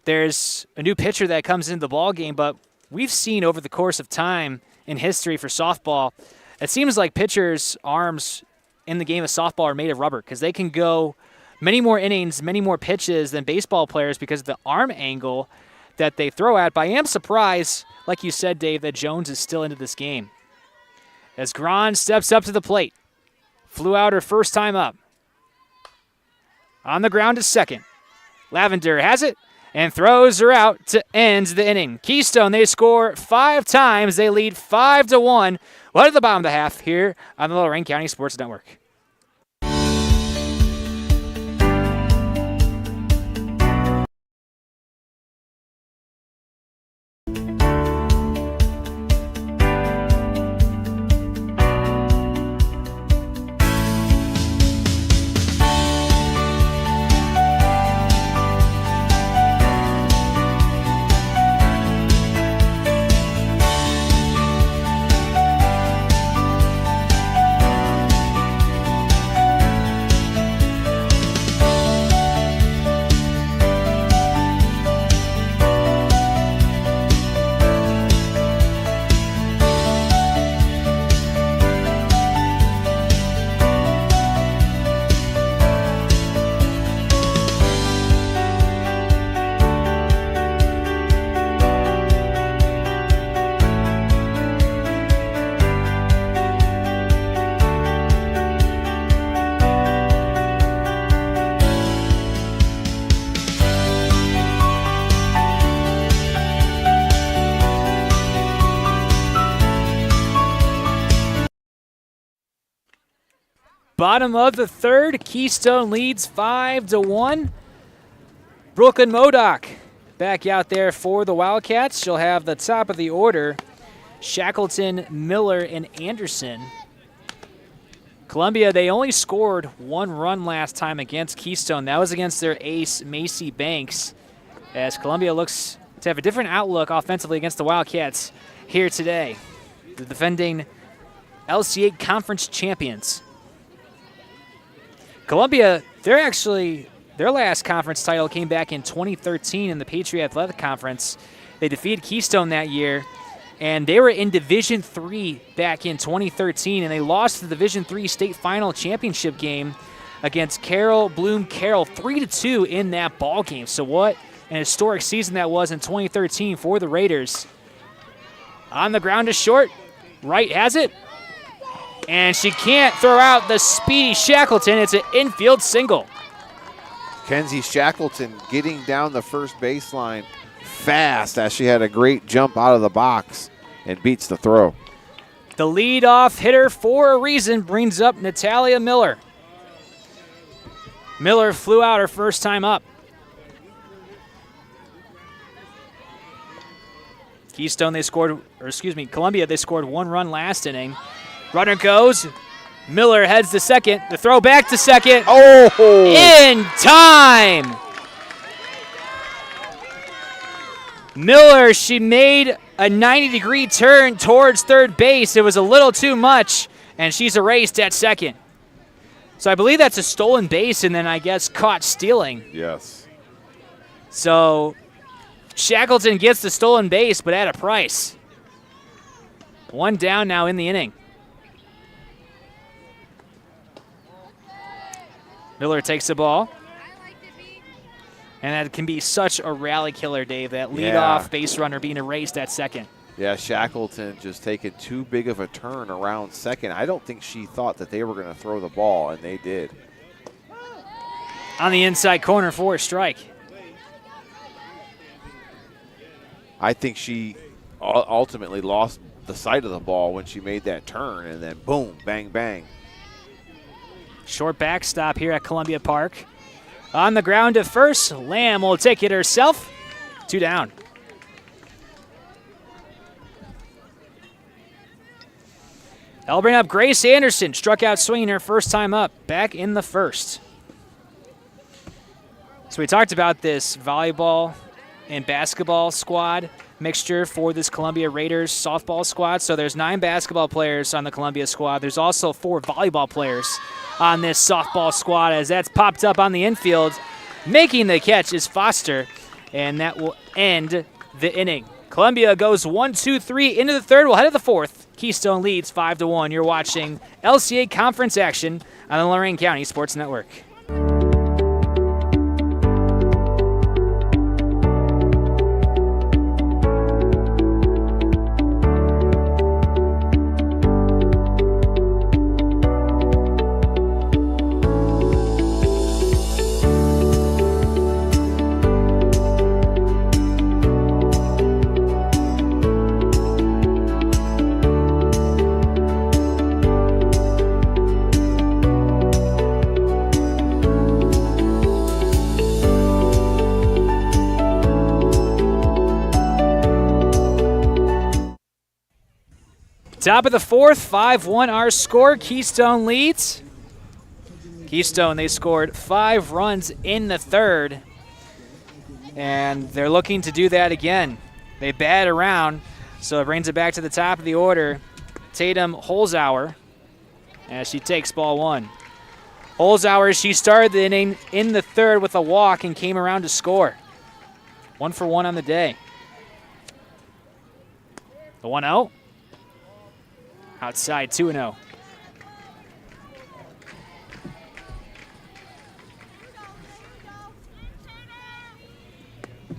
there's a new pitcher that comes into the ball game. But we've seen over the course of time in history for softball, it seems like pitchers' arms in the game of softball are made of rubber because they can go many more innings, many more pitches than baseball players because of the arm angle that they throw at. But I am surprised, like you said, Dave, that Jones is still into this game. As Gran steps up to the plate, flew out her first time up. On the ground to second. Lavender has it and throws her out to end the inning. Keystone, they score 5 times. They lead 5-1. Well, at the bottom of the half here on the Lorain County Sports Network. Bottom of the third, Keystone leads 5-1. Brooklyn Modoc back out there for the Wildcats. She'll have the top of the order. Shackleton, Miller, and Anderson. Columbia, they only scored 1 run last time against Keystone. That was against their ace, Macy Banks, as Columbia looks to have a different outlook offensively against the Wildcats here today. The defending LCA Conference champions. Columbia, their last conference title came back in 2013 in the Patriot Athletic Conference. They defeated Keystone that year, and they were in Division III back in 2013, and they lost the Division III state final championship game against Carroll Bloom Carroll 3-2 in that ball game. So what an historic season that was in 2013 for the Raiders. On the ground is short. Wright has it. And she can't throw out the speedy Shackleton. It's an infield single. Kenzie Shackleton getting down the first baseline fast as she had a great jump out of the box and beats the throw. The leadoff hitter for a reason brings up Natalia Miller. Miller flew out her first time up. Columbia, they scored 1 run last inning. Runner goes. Miller heads to second. The throw back to second. Oh! In time! Miller, she made a 90-degree turn towards third base. It was a little too much, and she's erased at second. So I believe that's a stolen base and then I guess caught stealing. Yes. So Shackleton gets the stolen base, but at a price. 1 down now in the inning. Miller takes the ball. And that can be such a rally killer, Dave, that leadoff base runner being erased at second. Yeah, Shackleton just taking too big of a turn around second. I don't think she thought that they were going to throw the ball, and they did. On the inside corner for a strike. I think she ultimately lost the sight of the ball when she made that turn, and then boom, bang, bang. Short backstop here at Columbia Park. On the ground at first, Lamb will take it herself. 2 down. That'll bring up Grace Anderson. Struck out swinging her first time up, back in the first. So we talked about this volleyball and basketball squad mixture for this Columbia Raiders softball squad. So there's 9 basketball players on the Columbia squad. There's also 4 volleyball players on this softball squad, as that's popped up on the infield. Making the catch is Foster, and that will end the inning. Columbia goes 1-2-3 into the third. We'll head to the fourth. Keystone leads 5-1. You're watching LCA conference action on the Lorain County Sports Network. Top of the fourth, 5-1 our score. Keystone leads. Keystone, they scored 5 runs in the third, and they're looking to do that again. They bat around, so it brings it back to the top of the order. Tatum Holzhauer, as she takes ball 1. Holzhauer, she started the inning in the third with a walk and came around to score. 1 for 1 on the day. The 1-0. Outside, 2-0.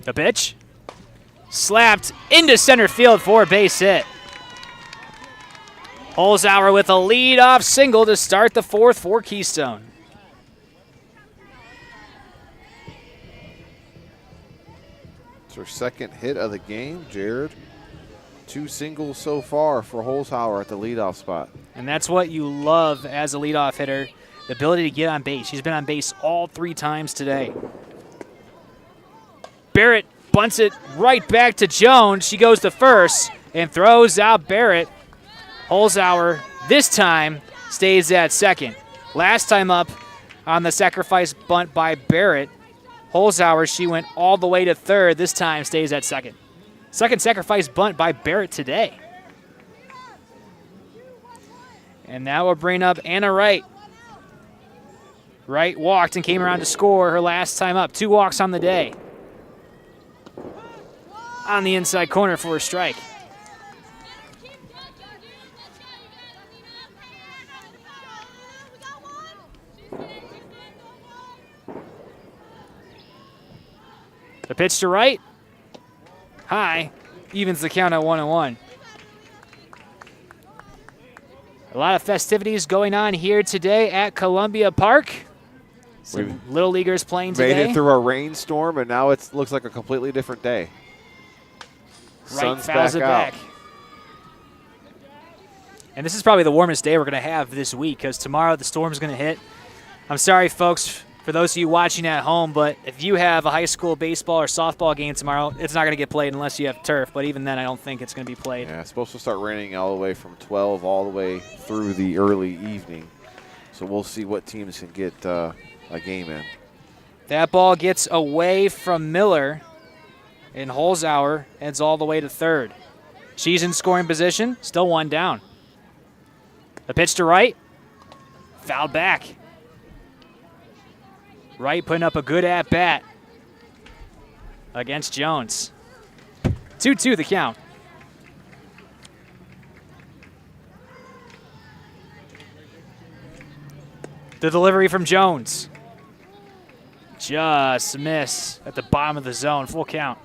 The pitch. Slapped into center field for a base hit. Holzhauer with a lead-off single to start the fourth for Keystone. It's her second hit of the game, Jared. 2 singles so far for Holzhauer at the leadoff spot. And that's what you love as a leadoff hitter, the ability to get on base. She's been on base all 3 times today. Barrett bunts it right back to Jones. She goes to first and throws out Barrett. Holzhauer this time stays at second. Last time up on the sacrifice bunt by Barrett, Holzhauer, she went all the way to third. This time stays at second. Second sacrifice bunt by Barrett today. And now we'll bring up Anna Wright. Wright walked and came around to score her last time up. 2 walks on the day. On the inside corner for a strike. The pitch to Wright. High, evens the count at 1-1. A lot of festivities going on here today at Columbia Park. Some Little Leaguers playing today. Made it through a rainstorm, and now it looks like a completely different day. Right, fouls it back. And this is probably the warmest day we're going to have this week, because tomorrow the storm's going to hit. I'm sorry, folks, for those of you watching at home, but if you have a high school baseball or softball game tomorrow, it's not going to get played unless you have turf. But even then, I don't think it's going to be played. Yeah, it's supposed to start raining all the way from 12 all the way through the early evening. So we'll see what teams can get a game in. That ball gets away from Miller, and Holzhauer heads all the way to third. She's in scoring position, still 1 down. The pitch to Wright, fouled back. Wright putting up a good at-bat against Jones. 2-2 the count. The delivery from Jones. Just miss at the bottom of the zone. Full count.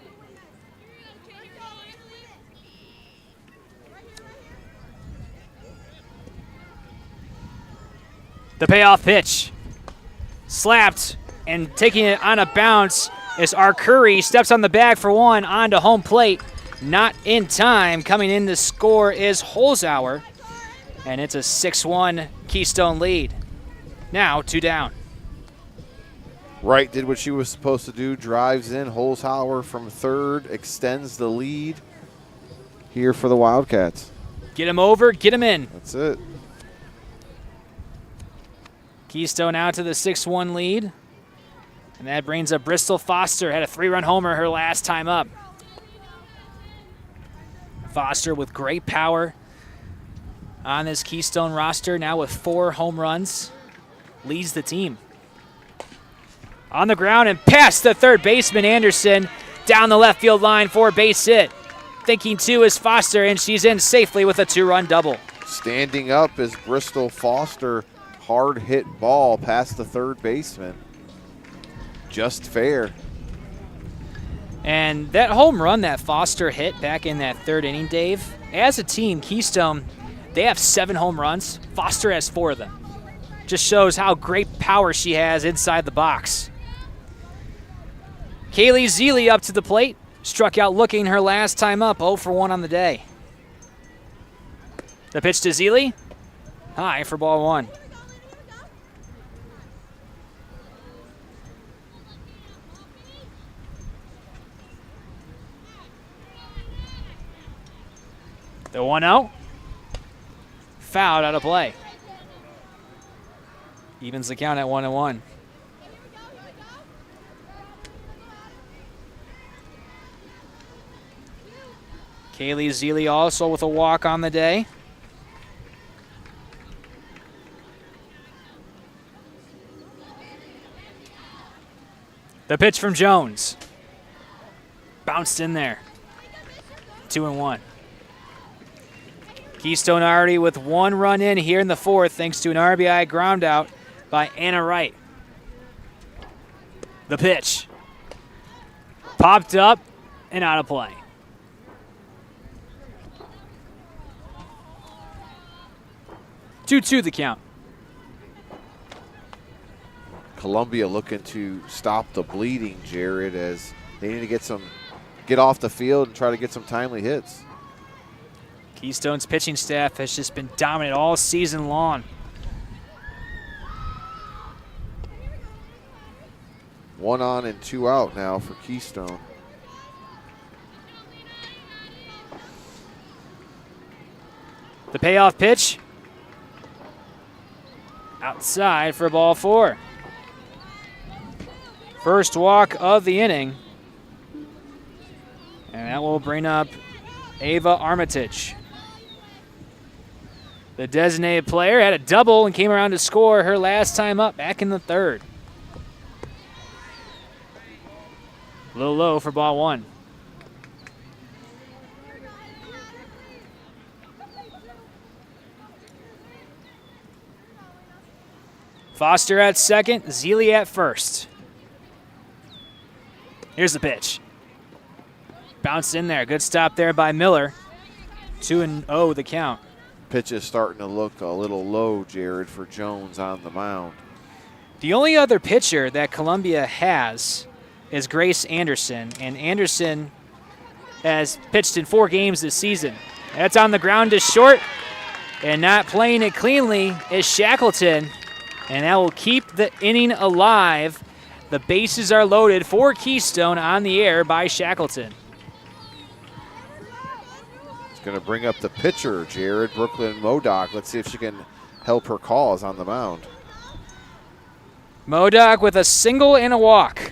The payoff pitch. Slapped and taking it on a bounce as Arcuri steps on the bag for 1 onto home plate. Not in time. Coming in to score is Holzhauer. And it's a 6-1 Keystone lead. Now 2 down. Wright did what she was supposed to do, drives in, Holzhauer from third, extends the lead here for the Wildcats. Get him over, get him in. That's it. Keystone out to the 6-1 lead. And that brings up Bristol Foster. Had a 3-run homer her last time up. Foster with great power on this Keystone roster, now with 4 home runs, leads the team. On the ground and past the third baseman, Anderson, down the left field line for a base hit. Thinking 2 is Foster, and she's in safely with a 2-run double. Standing up is Bristol Foster. Hard hit ball past the third baseman. Just fair. And that home run that Foster hit back in that 3rd inning, Dave, as a team, Keystone, they have 7 home runs. Foster has 4 of them. Just shows how great power she has inside the box. Kaylee Zeely up to the plate. Struck out looking her last time up, 0 for 1 on the day. The pitch to Zeely. High for ball 1. The 1-0. Fouled out of play. Evens the count at 1-1. Kaylee Zeely also with a walk on the day. The pitch from Jones. Bounced in there. 2-1. Keystone already with 1 run in here in the 4th thanks to an RBI ground out by Anna Wright. The pitch. Popped up and out of play. Two the count. Columbia looking to stop the bleeding, Jared, as they need to get off the field and try to get some timely hits. Keystone's pitching staff has just been dominant all season long. One on and 2 out now for Keystone. The payoff pitch. Outside for ball 4. First walk of the inning. And that will bring up Ava Armitage. The designated player had a double and came around to score her last time up back in the 3rd. A little low for ball 1. Foster at second, Zeely at first. Here's the pitch. Bounced in there. Good stop there by Miller. 2-0 the count. Pitch is starting to look a little low, Jared, for Jones on the mound. The only other pitcher that Columbia has is Grace Anderson, and Anderson has pitched in 4 games this season. That's on the ground to short, and not playing it cleanly is Shackleton, and that will keep the inning alive. The bases are loaded for Keystone on the air by Shackleton. It's going to bring up the pitcher, Jared, Brooklyn Modoc. Let's see if she can help her cause on the mound. Modoc with a single and a walk.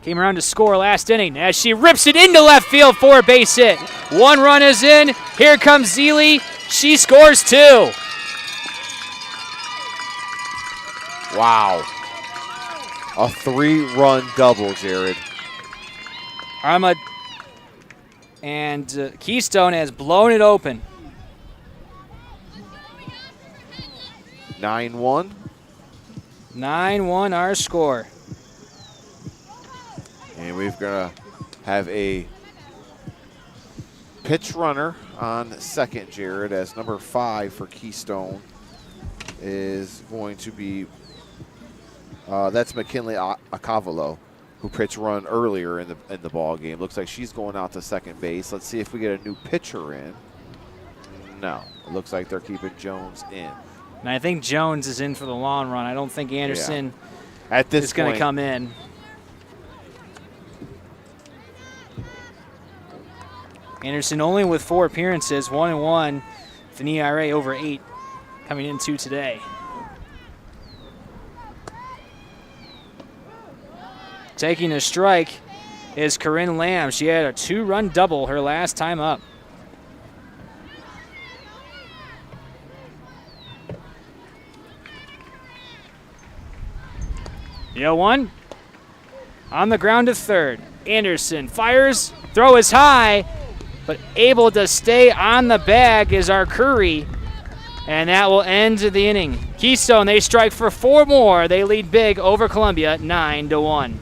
Came around to score last inning as she rips it into left field for a base hit. 1 run is in. Here comes Zeely. She scores 2. Wow. A 3-run double, Jared. And Keystone has blown it open. 9-1. 9-1 our score. And we're going to have a pitch runner on second, Jared, as number 5 for Keystone is going to be, that's McKinley Acavalo, who pitched run earlier in the ball game. Looks like she's going out to second base. Let's see if we get a new pitcher in. No, it looks like they're keeping Jones in. And I think Jones is in for the long run. I don't think Anderson at this is going to come in. Anderson only with 4 appearances, 1-1, with an ERA over 8 coming into today. Taking a strike is Corinne Lamb. She had a 2-run double her last time up. The 0-1 on the ground to third. Anderson fires, throw is high, but able to stay on the bag is our Curry, and that will end the inning. Keystone, they strike for 4 more. They lead big over Columbia, 9-1.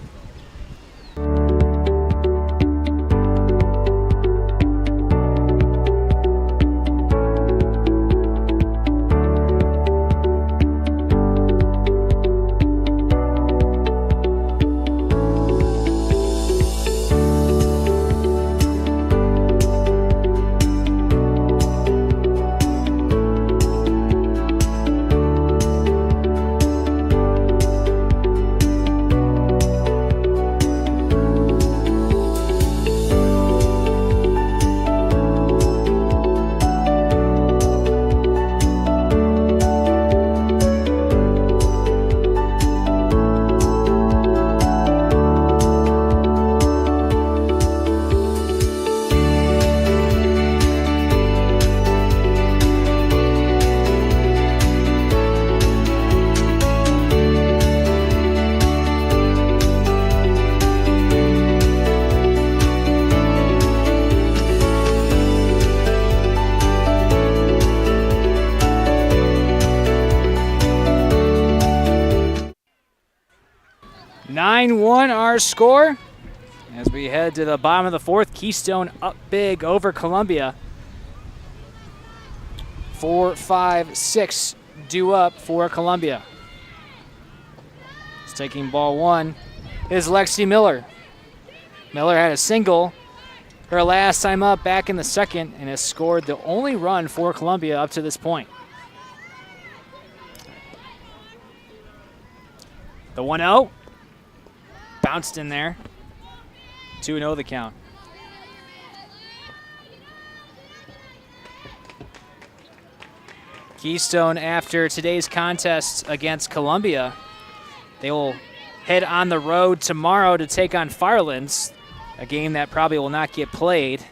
Our score as we head to the bottom of the 4th. Keystone up big over Columbia. 4-5-6 due up for Columbia. It's taking ball 1 is Lexi Miller. Miller had a single her last time up back in the 2nd and has scored the only run for Columbia up to this point. The 1-0. Bounced in there. 2-0 the count. Keystone, after today's contest against Columbia, they will head on the road tomorrow to take on Firelands, a game that probably will not get played.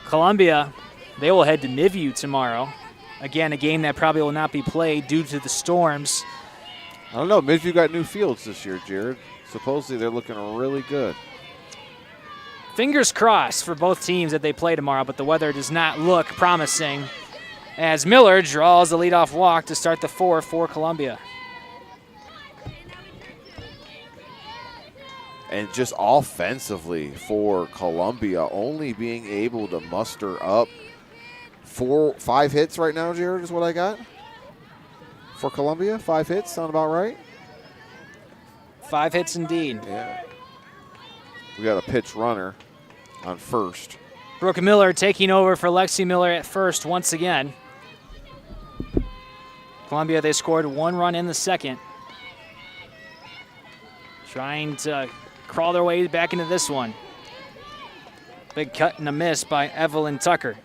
Columbia, they will head to Nivyu tomorrow. Again, a game that probably will not be played due to the storms. I don't know. Midview got new fields this year, Jared. Supposedly they're looking really good. Fingers crossed for both teams that they play tomorrow, but the weather does not look promising as Miller draws the leadoff walk to start the 4 for Columbia. And just offensively for Columbia, only being able to muster up 5 hits right now, Jared, is what I got. For Columbia, 5 hits, sound about right? 5 hits indeed. Yeah. We got a pitch runner on first. Brooke Miller taking over for Lexi Miller at first once again. Columbia, they scored 1 run in the 2nd. Trying to crawl their way back into this one. Big cut and a miss by Evelyn Tucker.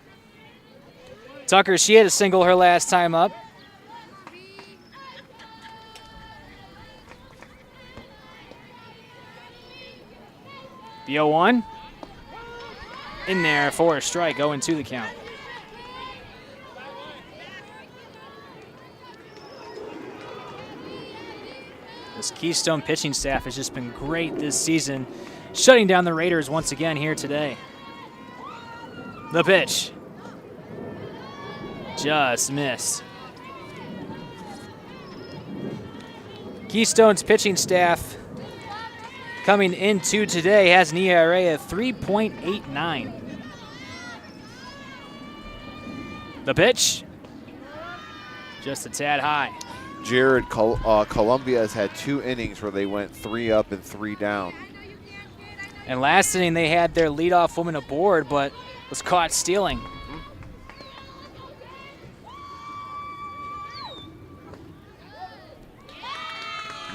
Tucker, she had a single her last time up. The 0-1 in there for a strike, 0-2 the count. This Keystone pitching staff has just been great this season, shutting down the Raiders once again here today. The pitch. Just missed. Keystone's pitching staff coming into today has an ERA of 3.89. The pitch, just a tad high. Jared, Columbia has had 2 innings where they went 3 up and 3 down. And last inning they had their leadoff woman aboard, but was caught stealing.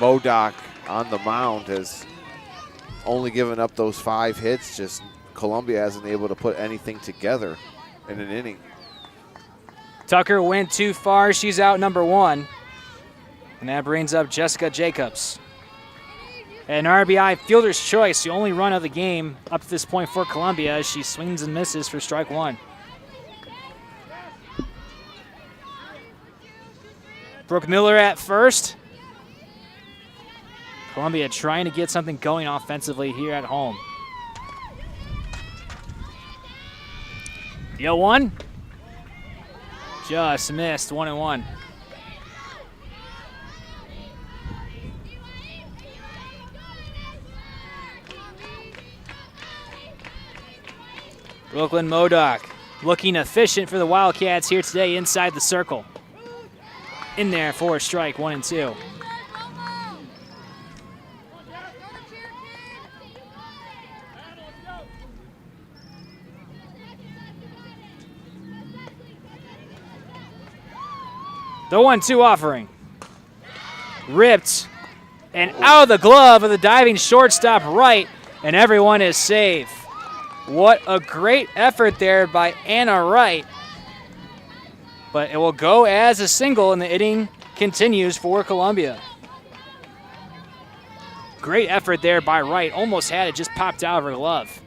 Modoc on the mound has only given up those 5 hits. Just Columbia hasn't able to put anything together in an inning. Tucker went too far. She's out number 1. And that brings up Jessica Jacobs. An RBI fielder's choice, the only run of the game up to this point for Columbia, as she swings and misses for strike 1. Brooke Miller at first. Columbia trying to get something going offensively here at home. The 0-1. Just missed, 1-1. Brooklyn Modoc looking efficient for the Wildcats here today inside the circle. In there for a strike, 1-2. The 1-2 offering. Ripped and out of the glove of the diving shortstop right, and everyone is safe. What a great effort there by Anna Wright. But it will go as a single, and the inning continues for Columbia. Great effort there by Wright. Almost had it, just popped out of her glove.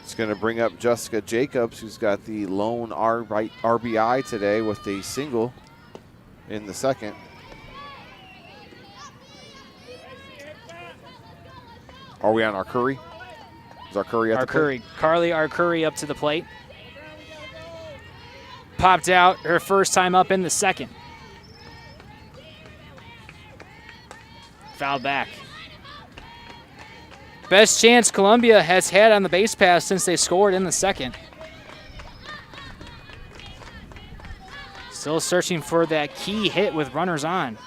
It's going to bring up Jessica Jacobs, who's got the lone RBI today with a single in the second. Are we on Arcuri? Is Arcuri at the plate? Carly Arcuri up to the plate. Popped out her first time up in the second. Fouled back. Best chance Columbia has had on the base pass since they scored in the second. Still searching for that key hit with runners on.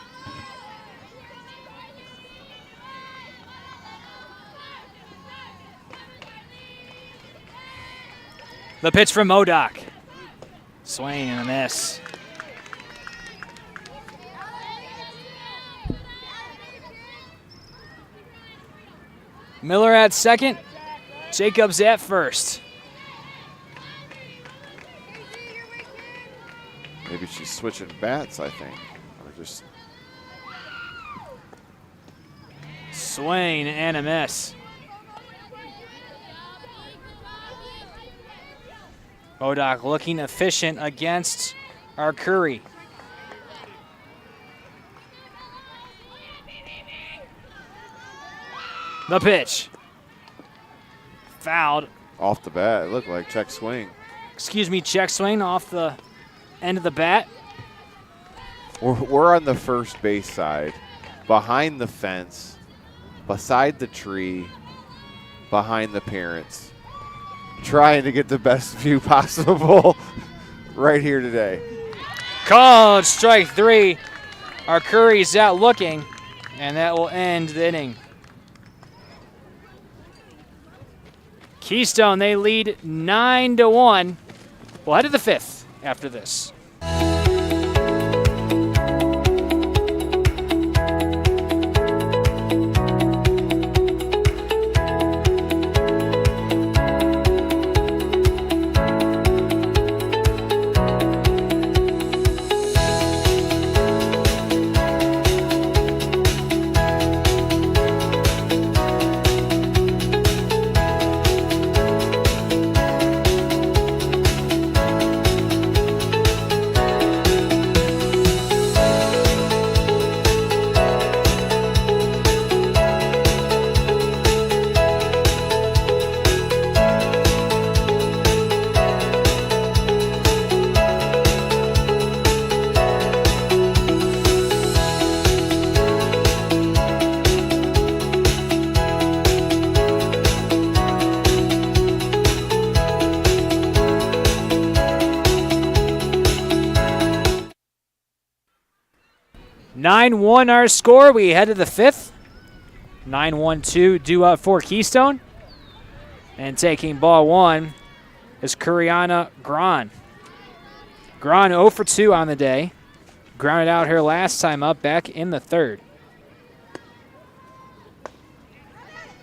The pitch from Modoc. Swing and a miss. Miller at second, Jacobs at first. Maybe she's switching bats, I think. Or just swing and a miss. Modoc looking efficient against Arcuri. The pitch. Fouled. Off the bat, it looked like check swing. Excuse me, check swing off the end of the bat. We're on the first base side, behind the fence, beside the tree, behind the parents, trying to get the best view possible right here today. Called strike 3. Arcuri's out looking, and that will end the inning. Keystone, they lead 9-1. We'll head to the 5th after this. Our score. We head to the 5th. 9-1-2 due up for Keystone. And taking ball 1 is Kuriana Gran. Gran 0 for 2 on the day. grounded out her last time up back in the third.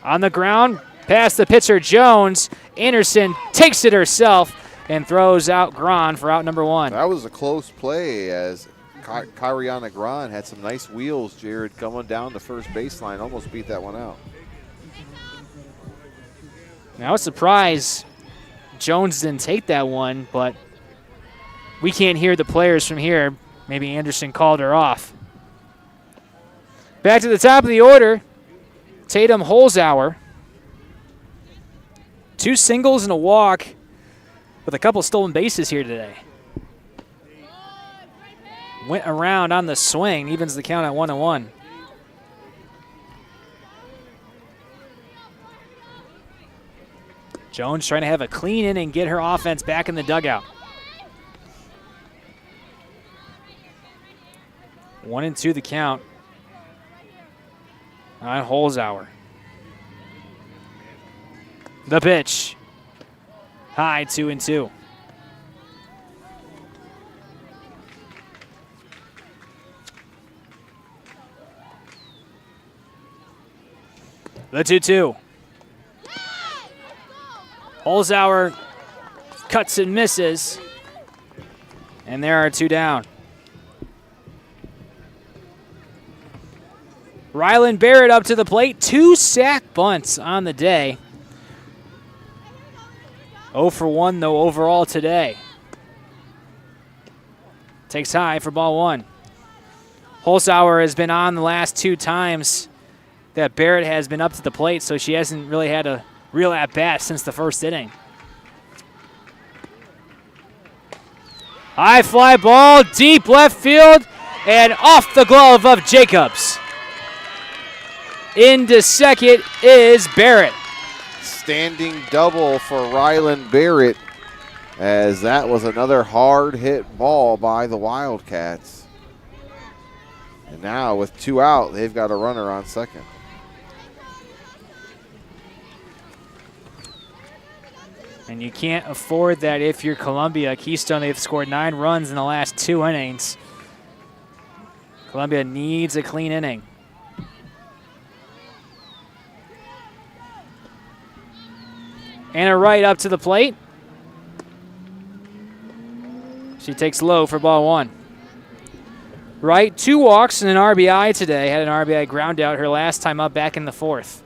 On the ground, past the pitcher Jones. Anderson takes it herself and throws out Gran for out number 1. That was a close play as Kariana Gran had some nice wheels, Jared, coming down the first baseline. Almost beat that one out. Now, I was surprised Jones didn't take that one, but we can't hear the players from here. Maybe Anderson called her off. Back to the top of the order, Tatum Holzhauer. 2 singles and a walk with a couple stolen bases here today. Went around on the swing, evens the count at 1-1. Jones trying to have a clean inning and get her offense back in the dugout. 1-2 the count on Holzhauer. The pitch. High, 2-2. The 2-2. Holzhauer cuts and misses. And there are 2 down. Rylan Barrett up to the plate. 2 sack bunts on the day. 0 for 1, though, overall today. Takes high for ball 1. Holzhauer has been on the last 2 times that Barrett has been up to the plate, so she hasn't really had a real at-bat since the first inning. High fly ball, deep left field, and off the glove of Jacobs. Into second is Barrett. Standing double for Rylan Barrett, as that was another hard hit ball by the Wildcats. And now with 2 out, they've got a runner on second. And you can't afford that if you're Columbia. Keystone, they've scored 9 runs in the last 2 innings. Columbia needs a clean inning. Anna Wright up to the plate. She takes low for ball 1. Wright, 2 walks and an RBI today. Had an RBI ground out her last time up back in the 4th.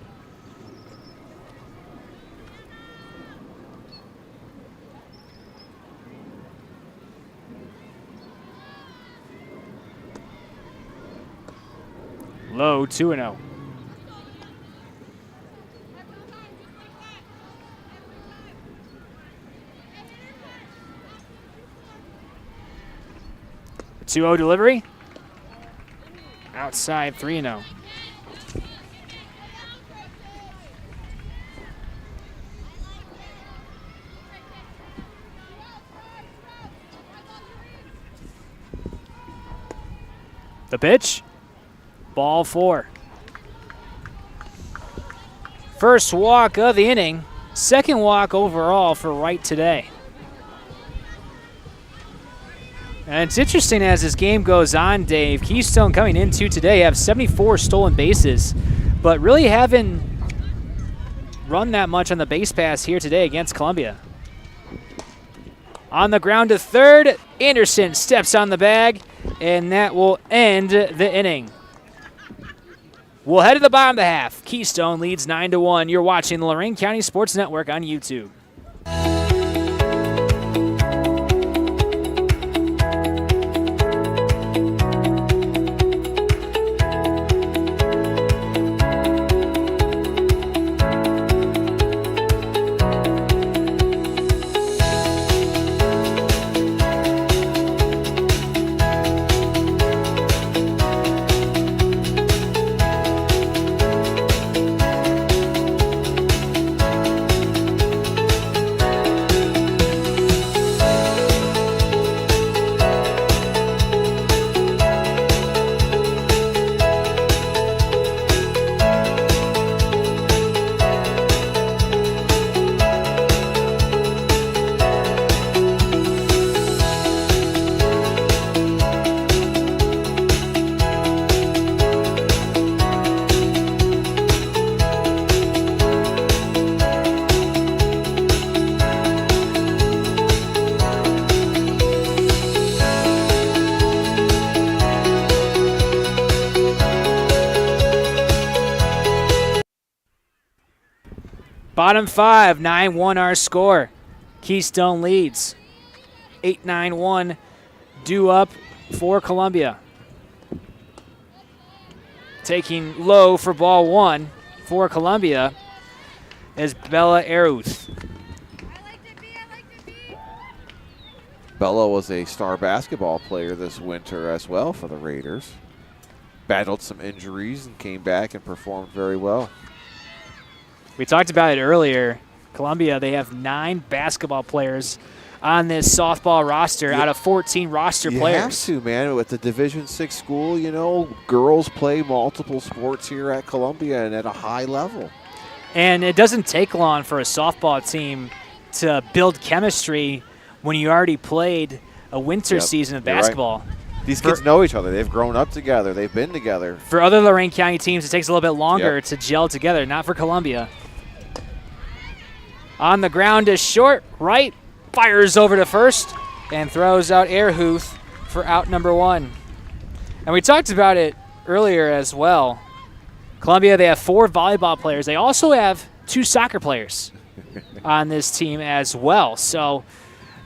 Low, 2-0. The 2-0 delivery. Outside, 3-0. The pitch. Ball 4. First walk of the inning. Second walk overall for Wright today. And it's interesting as this game goes on, Dave. Keystone coming into today have 74 stolen bases, but really haven't run that much on the base pass here today against Columbia. On the ground to third, Anderson steps on the bag, and that will end the inning. We'll head to the bottom of the half. Keystone leads 9-1. You're watching the Lorain County Sports Network on YouTube. Bottom 5, 9-1 our score. Keystone leads. 8-9-1 due up for Columbia. Taking low for ball 1 for Columbia is Bella Aruth. Bella was a star basketball player this winter as well for the Raiders. Battled some injuries and came back and performed very well. We talked about it earlier. Columbia, they have 9 basketball players on this softball roster out of 14 roster players. You have to, man. With the Division VI school, you know, girls play multiple sports here at Columbia and at a high level. And it doesn't take long for a softball team to build chemistry when you already played a winter season of basketball. Right. These kids know each other. They've grown up together. They've been together. For other Lorain County teams, it takes a little bit longer to gel together, not for Columbia. On the ground is short, right, fires over to first, and throws out Airhuth for out number 1. And we talked about it earlier as well. Columbia, they have 4 volleyball players. They also have 2 soccer players on this team as well. So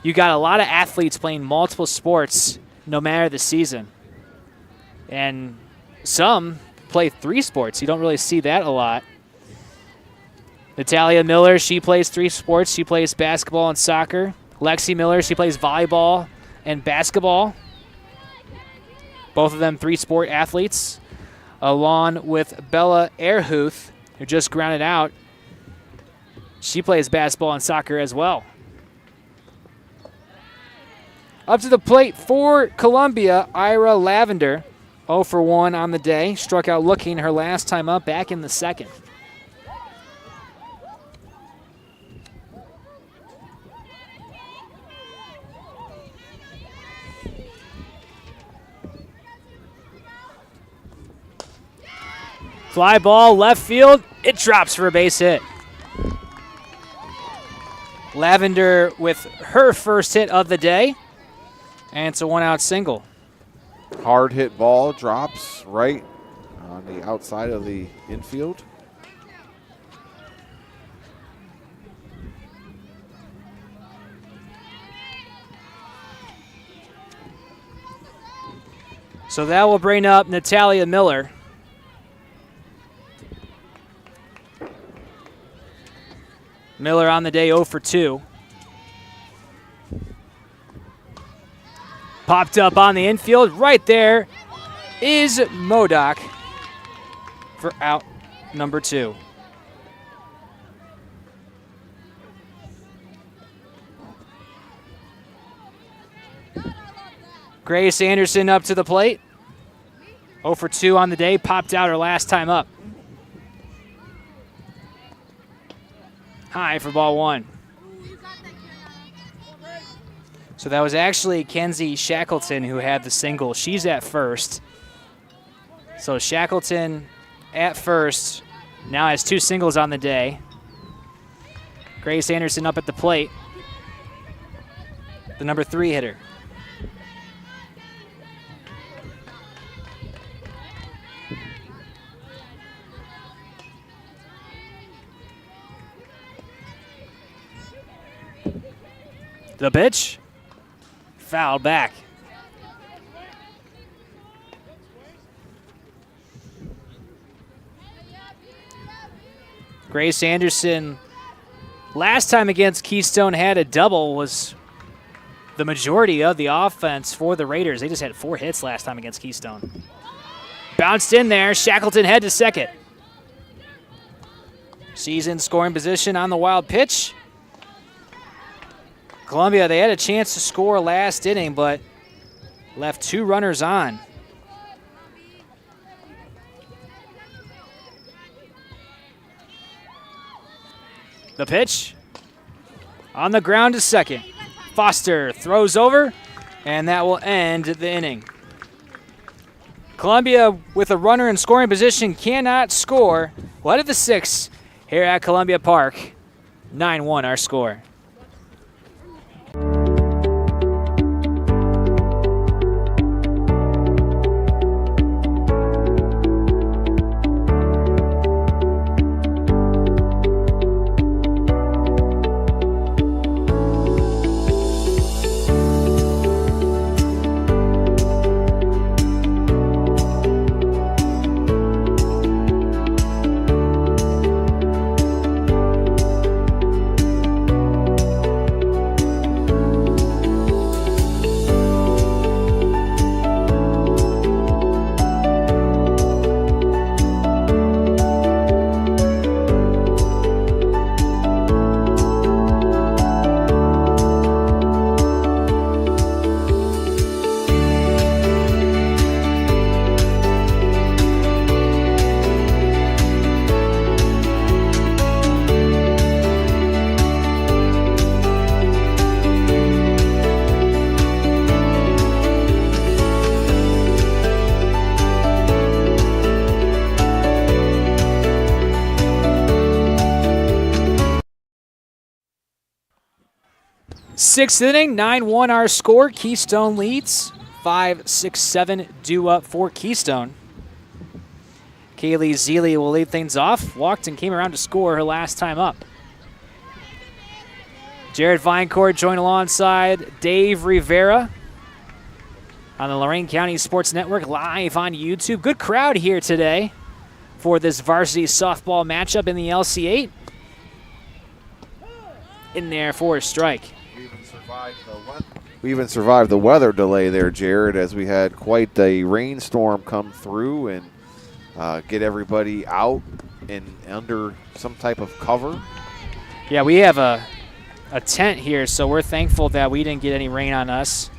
you got a lot of athletes playing multiple sports no matter the season. And some play 3 sports. You don't really see that a lot. Natalia Miller, she plays 3 sports. She plays basketball and soccer. Lexi Miller, she plays volleyball and basketball. Both of them 3-sport athletes. Along with Bella Airhuth, who just grounded out. She plays basketball and soccer as well. Up to the plate for Columbia, Ira Lavender, 0 for 1 on the day. Struck out looking her last time up back in the second. Fly ball, left field. It drops for a base hit. Lavender with her first hit of the day. And it's a 1-out single. Hard hit ball drops right on the outside of the infield. So that will bring up Natalia Miller. Miller on the day 0 for 2. Popped up on the infield. Right there is Modoc for out number 2. Grace Anderson up to the plate. 0 for 2 on the day. Popped out her last time up. High for ball 1. So that was actually Kenzie Shackleton who had the single. She's at first. So Shackleton at first now has 2 singles on the day. Grace Anderson up at the plate. The number 3 hitter. The pitch. Foul back. Grace Anderson, last time against Keystone, had a double, was the majority of the offense for the Raiders. They just had 4 hits last time against Keystone. Bounced in there. Shackleton head to second. She's in scoring position on the wild pitch. Columbia, they had a chance to score last inning, but left 2 runners on. The pitch on the ground to second. Foster throws over, and that will end the inning. Columbia, with a runner in scoring position, cannot score. Well, out of the 6th here at Columbia Park, 9-1 our score. 6th inning, 9-1 our score. Keystone leads. 5, 6, 7 due up for Keystone. Kaylee Zealy will lead things off. Walked and came around to score her last time up. Jared Vinecourt joined alongside Dave Rivera on the Lorain County Sports Network, live on YouTube. Good crowd here today for this varsity softball matchup in the LC8. In there for a strike. We even survived the weather delay there, Jared, as we had quite a rainstorm come through and get everybody out and under some type of cover. Yeah, we have a tent here, so we're thankful that we didn't get any rain on us.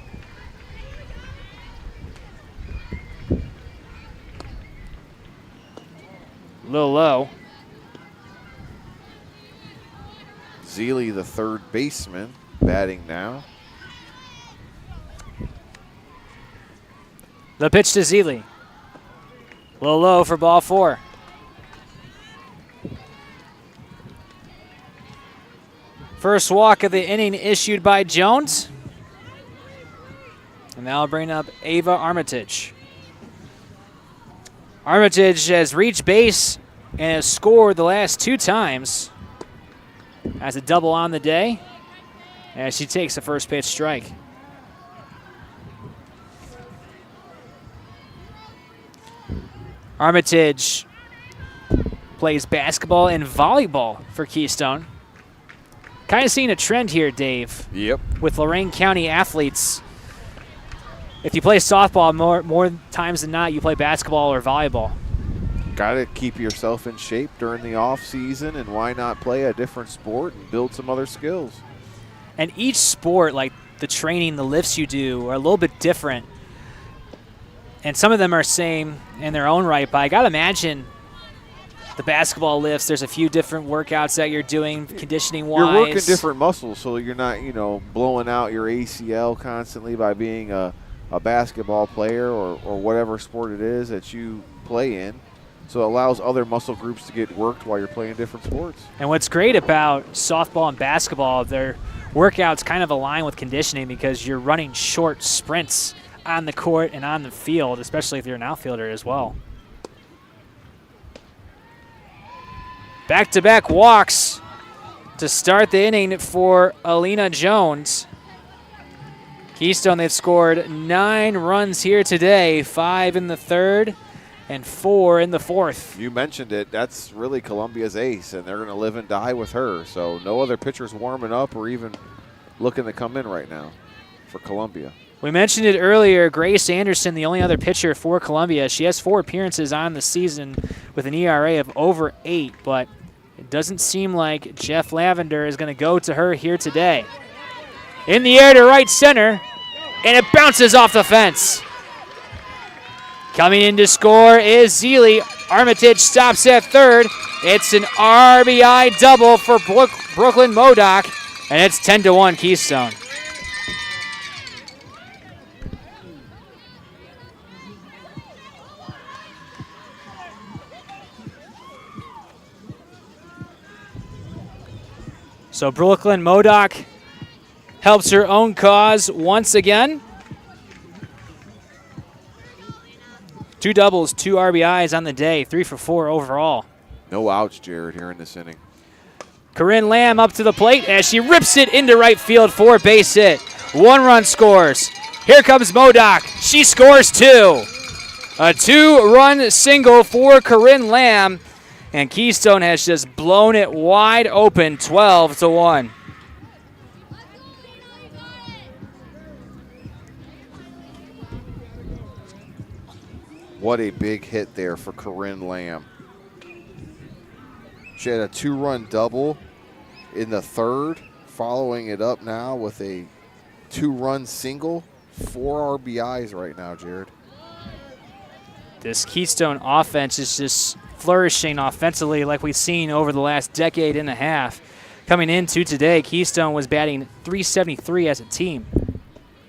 A little low. Zealy, the third baseman, batting now. The pitch to Zealy. A little low for ball 4. First walk of the inning issued by Jones. And now I'll bring up Ava Armitage. Armitage has reached base and has scored the last 2 times. Has a double on the day as she takes the first pitch strike. Armitage plays basketball and volleyball for Keystone. Kind of seeing a trend here, Dave. Yep. With Lorain County athletes. If you play softball, more times than not, you play basketball or volleyball. Got to keep yourself in shape during the off season, and why not play a different sport and build some other skills? And each sport, like the training, the lifts you do, are a little bit different. And some of them are same in their own right, but I got to imagine the basketball lifts, there's a few different workouts that you're doing conditioning-wise. You're working different muscles, so you're not, blowing out your ACL constantly by being a basketball player or whatever sport it is that you play in. So it allows other muscle groups to get worked while you're playing different sports. And what's great about softball and basketball, their workouts kind of align with conditioning because you're running short sprints on the court and on the field, especially if you're an outfielder as well. Back-to-back walks to start the inning for Alina Jones. Keystone, they've scored 9 runs here today, 5 in the third and 4 in the fourth. You mentioned it. That's really Columbia's ace, and they're going to live and die with her. So no other pitchers warming up or even looking to come in right now for Columbia. We mentioned it earlier, Grace Anderson, the only other pitcher for Columbia. She has 4 appearances on the season with an ERA of over 8, but it doesn't seem like Jeff Lavender is going to go to her here today. In the air to right center, and it bounces off the fence. Coming in to score is Zealy. Armitage stops at third. It's an RBI double for Brooklyn Modoc, and it's 10-1 Keystone. So Brooklyn Modoc helps her own cause once again. 2 doubles, 2 RBIs on the day, 3 for 4 overall. No outs, Jared, here in this inning. Corinne Lamb up to the plate as she rips it into right field for a base hit. 1 run scores. Here comes Modoc. She scores 2. A 2-run single for Corinne Lamb. And Keystone has just blown it wide open, 12-1. What a big hit there for Corinne Lamb. She had a 2-run double in the third, following it up now with a 2-run single. 4 RBIs right now, Jared. This Keystone offense is just flourishing offensively like we've seen over the last decade and a half. Coming into today, Keystone was batting .373 as a team.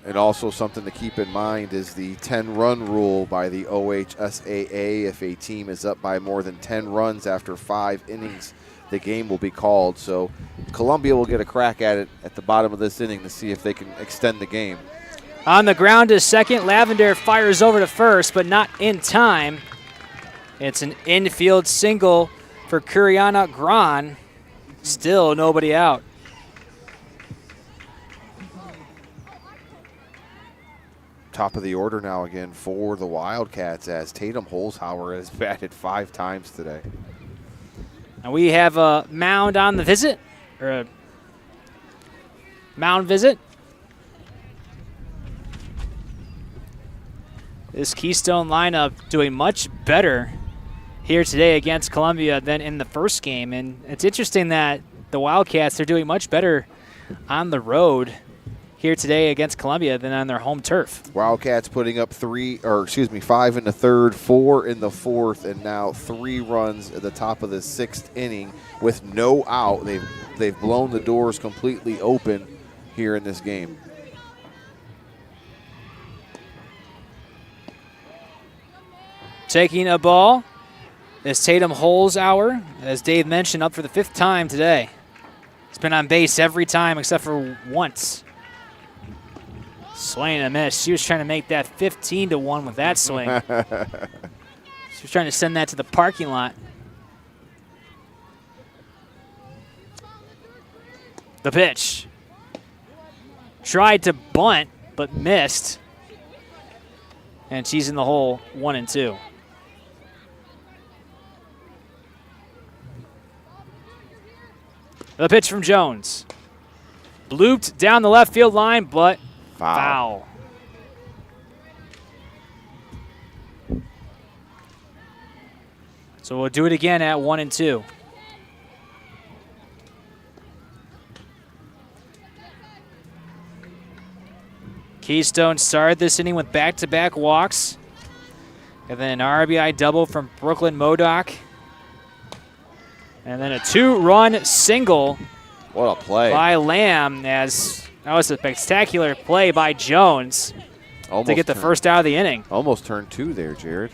And also something to keep in mind is the 10-run rule by the OHSAA. If a team is up by more than 10 runs after 5 innings, the game will be called. So Columbia will get a crack at it at the bottom of this inning to see if they can extend the game. On the ground is second. Lavender fires over to first, but not in time. It's an infield single for Kuriana Gran. Still nobody out. Top of the order now again for the Wildcats as Tatum Holzhauer has batted 5 times today. And we have a mound on the visit, or a mound visit. This Keystone lineup doing much better here today against Columbia than in the first game. And it's interesting that the Wildcats are doing much better on the road here today against Columbia than on their home turf. Wildcats putting up 5 in the third, 4 in the fourth, and now 3 runs at the top of the 6th inning with no out. They've blown the doors completely open here in this game. Taking a ball is Tatum Holzhauer, as Dave mentioned, up for the 5th time today. He's been on base every time except for once. Swing and a miss. She was trying to make that 15-1 with that swing. She was trying to send that to the parking lot. The pitch. Tried to bunt, but missed. And she's in the hole, 1-2. The pitch from Jones. Blooped down the left field line, but foul. So we'll do it again at 1-2. Keystone started this inning with back-to-back walks. And then an RBI double from Brooklyn Modoc. And then a 2-run single. What a play by Lamb, as that was a spectacular play by Jones to get the first out of the inning. Almost turned 2 there, Jared.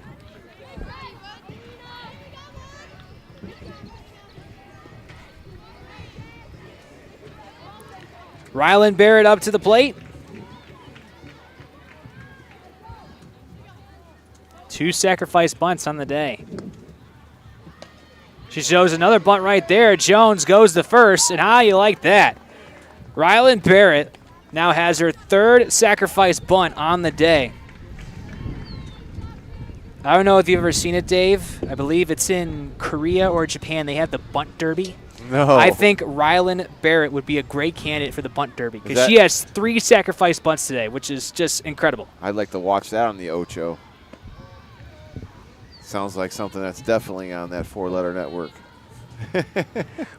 Rylan Barrett up to the plate. 2 sacrifice bunts on the day. She shows another bunt right there. Jones goes to first, and how you like that? Rylan Barrett now has her 3rd sacrifice bunt on the day. I don't know if you've ever seen it, Dave. I believe it's in Korea or Japan. They have the bunt derby. No. I think Rylan Barrett would be a great candidate for the bunt derby because she has 3 sacrifice bunts today, which is just incredible. I'd like to watch that on the Ocho. Sounds like something that's definitely on that 4-letter network.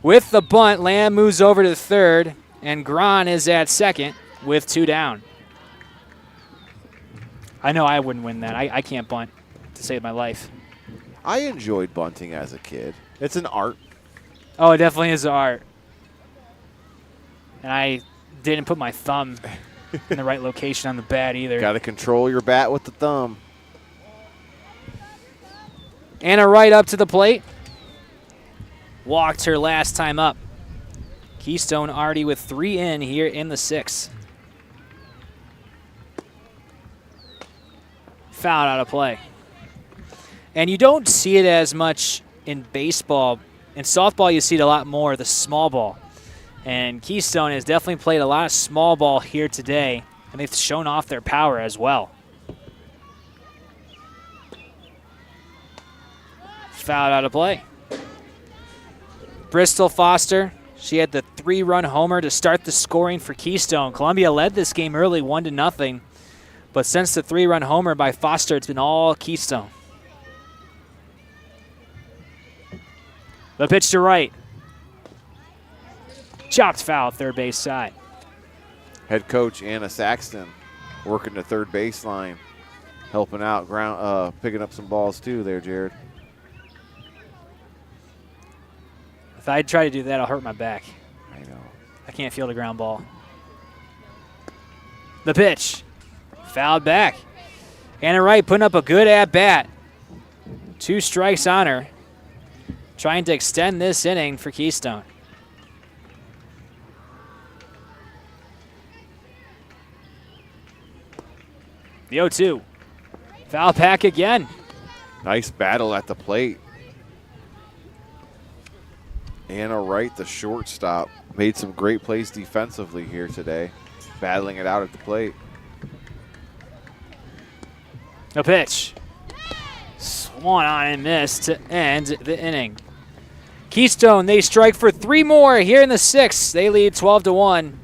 With the bunt, Lamb moves over to third, and Gran is at second with 2 down. I know I wouldn't win that. I can't bunt to save my life. I enjoyed bunting as a kid. It's an art. Oh, it definitely is art. And I didn't put my thumb in the right location on the bat either. Got to control your bat with the thumb. Anna Wright up to the plate. Walked her last time up. Keystone already with 3 in here in the 6th. Foul out of play. And you don't see it as much in baseball. In softball, you see it a lot more, the small ball. And Keystone has definitely played a lot of small ball here today, and they've shown off their power as well. Fouled out of play. Bristol Foster, she had the 3-run homer to start the scoring for Keystone. Columbia led this game early 1-0, but since the 3-run homer by Foster, it's been all Keystone. The pitch to right. Chopped foul, third base side. Head coach Anna Saxton working the third baseline, helping out, picking up some balls too there, Jared. If I try to do that, I'll hurt my back. I know. I can't field a ground ball. The pitch. Fouled back. Anna Wright putting up a good at-bat. 2 strikes on her. trying to extend this inning for Keystone. The 0-2. Foul back again. Nice battle at the plate. Anna Wright, the shortstop, made some great plays defensively here today, battling it out at the plate. A pitch. Swung on and missed to end the inning. Keystone, they strike for 3 more here in the 6th. They lead 12-1.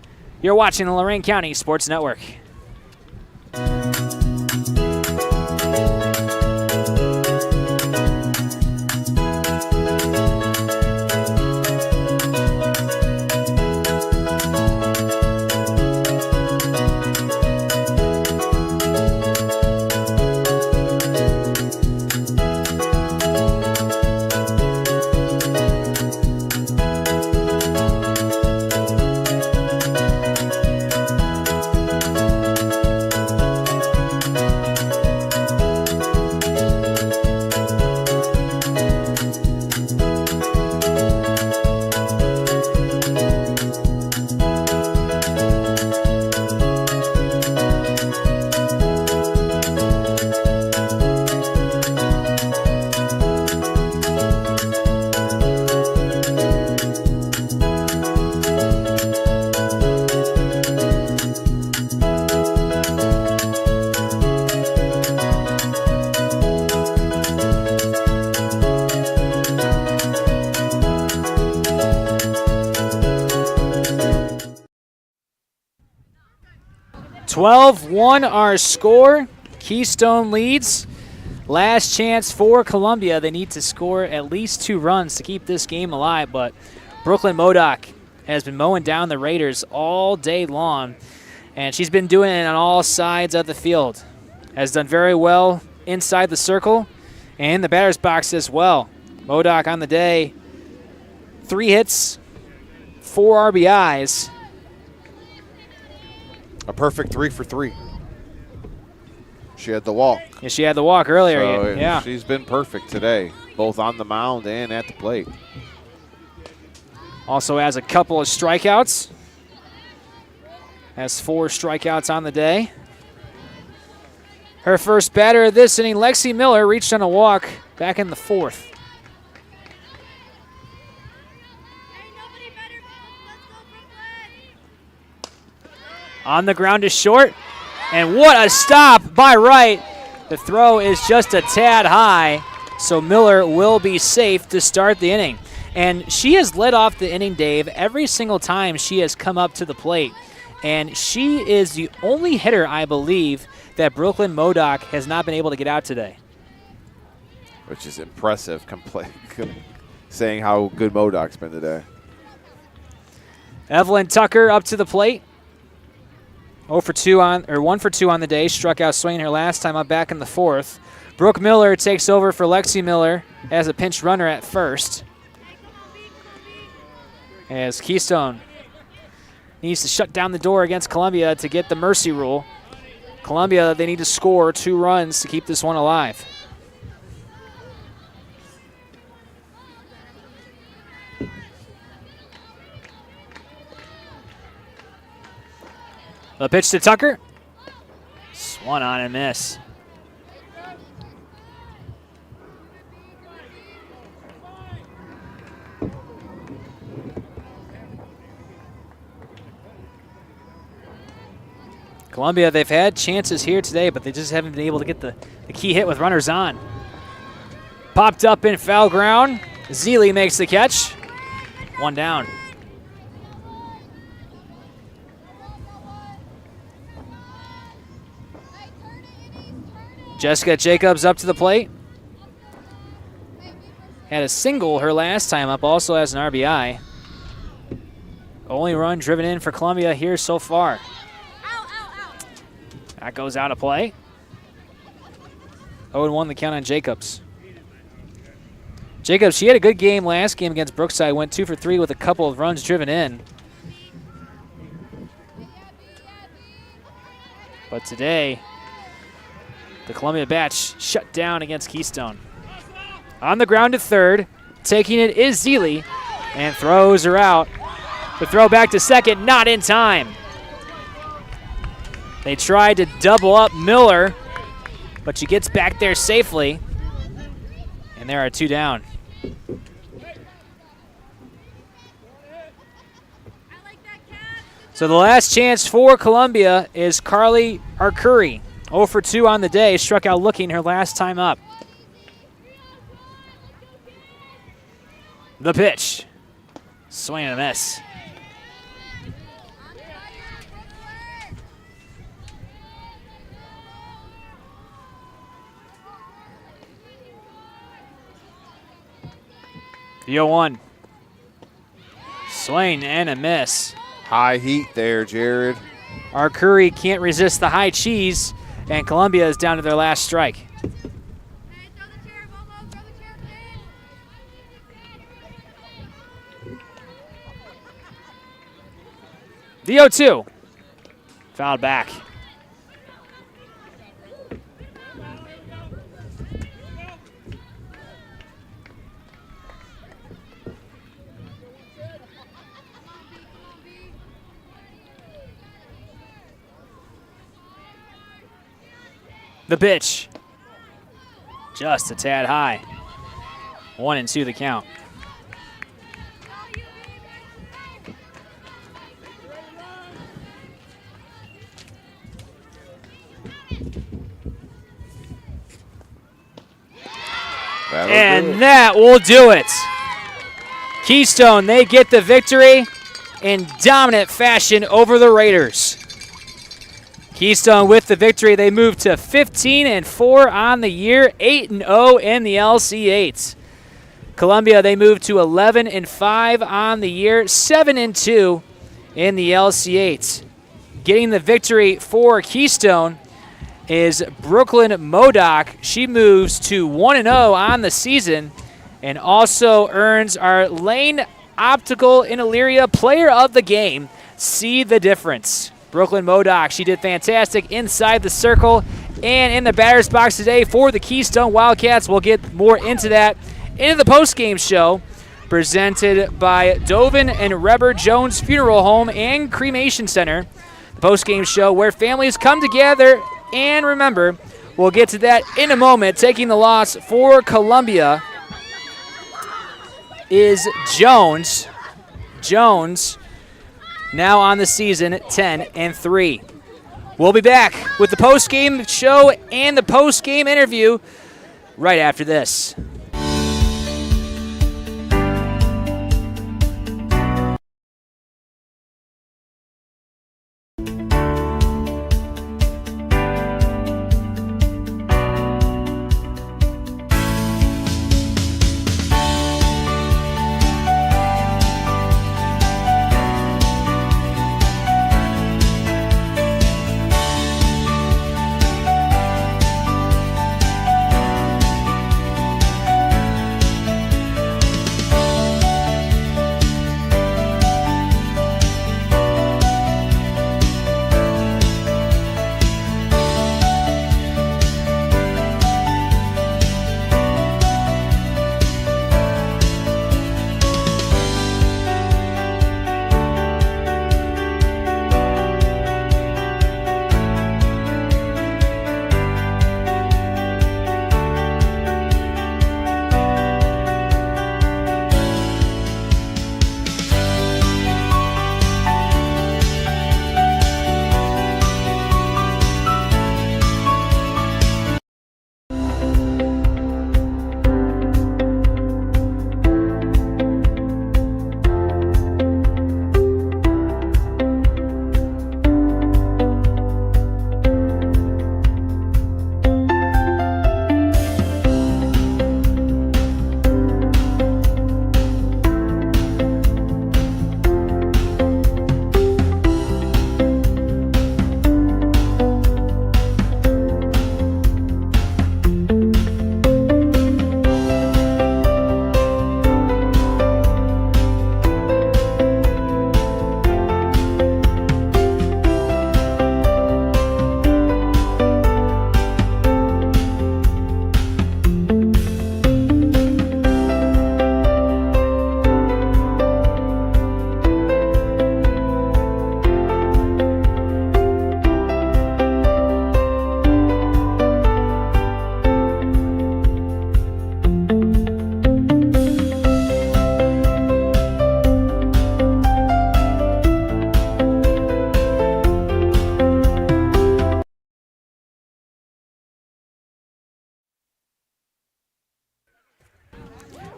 You're watching the Lorain County Sports Network. (12-1) our score. Keystone leads. Last chance for Columbia. They need to score at least 2 runs to keep this game alive, but Brooklyn Modoc has been mowing down the Raiders all day long, and she's been doing it on all sides of the field. Has done very well inside the circle and in the batter's box as well. Modoc on the day, 3 hits, 4 RBIs. A perfect 3 for 3. She had the walk. Yeah, she had the walk earlier. So yeah. She's been perfect today, both on the mound and at the plate. Also has a couple of strikeouts. Has 4 strikeouts on the day. Her first batter of this inning, Lexi Miller, reached on a walk back in the 4th. On the ground is short, and what a stop by Wright. The throw is just a tad high, so Miller will be safe to start the inning. And she has led off the inning, Dave, every single time she has come up to the plate. And she is the only hitter, I believe, that Brooklyn Modoc has not been able to get out today. Which is impressive, saying how good Modoc's been today. Evelyn Tucker up to the plate. 1 for 2 on the day. Struck out swinging her last time up back in the 4th. Brooke Miller takes over for Lexi Miller as a pinch runner at first. As Keystone needs to shut down the door against Columbia to get the mercy rule. Columbia, they need to score 2 runs to keep this one alive. The pitch to Tucker. Swung on and miss. Columbia, they've had chances here today, but they just haven't been able to get the key hit with runners on. Popped up in foul ground. Zeely makes the catch. 1 down. Jessica Jacobs up to the plate. Had a single her last time up, also has an RBI. Only run driven in for Columbia here so far. That goes out of play. 0-1 the count on Jacobs. Jacobs, she had a good game last game against Brookside. Went 2 for 3 with a couple of runs driven in. But today, the Columbia batch shut down against Keystone. On the ground to third, Taking it is Zeeley and throws her out. The throw back to second, not in time. They tried to double up Miller, but she gets back there safely. And there are 2 down. So the last chance for Columbia is Carly Arcuri. 0 for 2 on the day, struck out looking her last time up. The pitch. Swing and a miss. The 0-1. Swing and a miss. High heat there, Jared. Arcuri can't resist the high cheese, and Columbia is down to their last strike. The 0-2. Fouled back. The pitch. Just a tad high. 1-2 the count. And that will do it. Keystone, they get the victory in dominant fashion over the Raiders. Keystone with the victory. They move to 15-4 on the year, 8-0 in the LC8. Columbia, they move to 11-5 on the year, 7-2 in the LC8. Getting the victory for Keystone is Brooklyn Modoc. She moves to 1-0 on the season and also earns our Lane Optical in Elyria Player of the Game. See the difference. Brooklyn Modoc, she did fantastic inside the circle and in the batter's box today for the Keystone Wildcats. We'll get more into that into the post-game show presented by Dovin and Reber Jones Funeral Home and Cremation Center. The post-game show where families come together, and remember, we'll get to that in a moment. Taking the loss for Columbia is Jones. Jones now on the season at 10-3. We'll be back with the post-game show and the post-game interview right after this.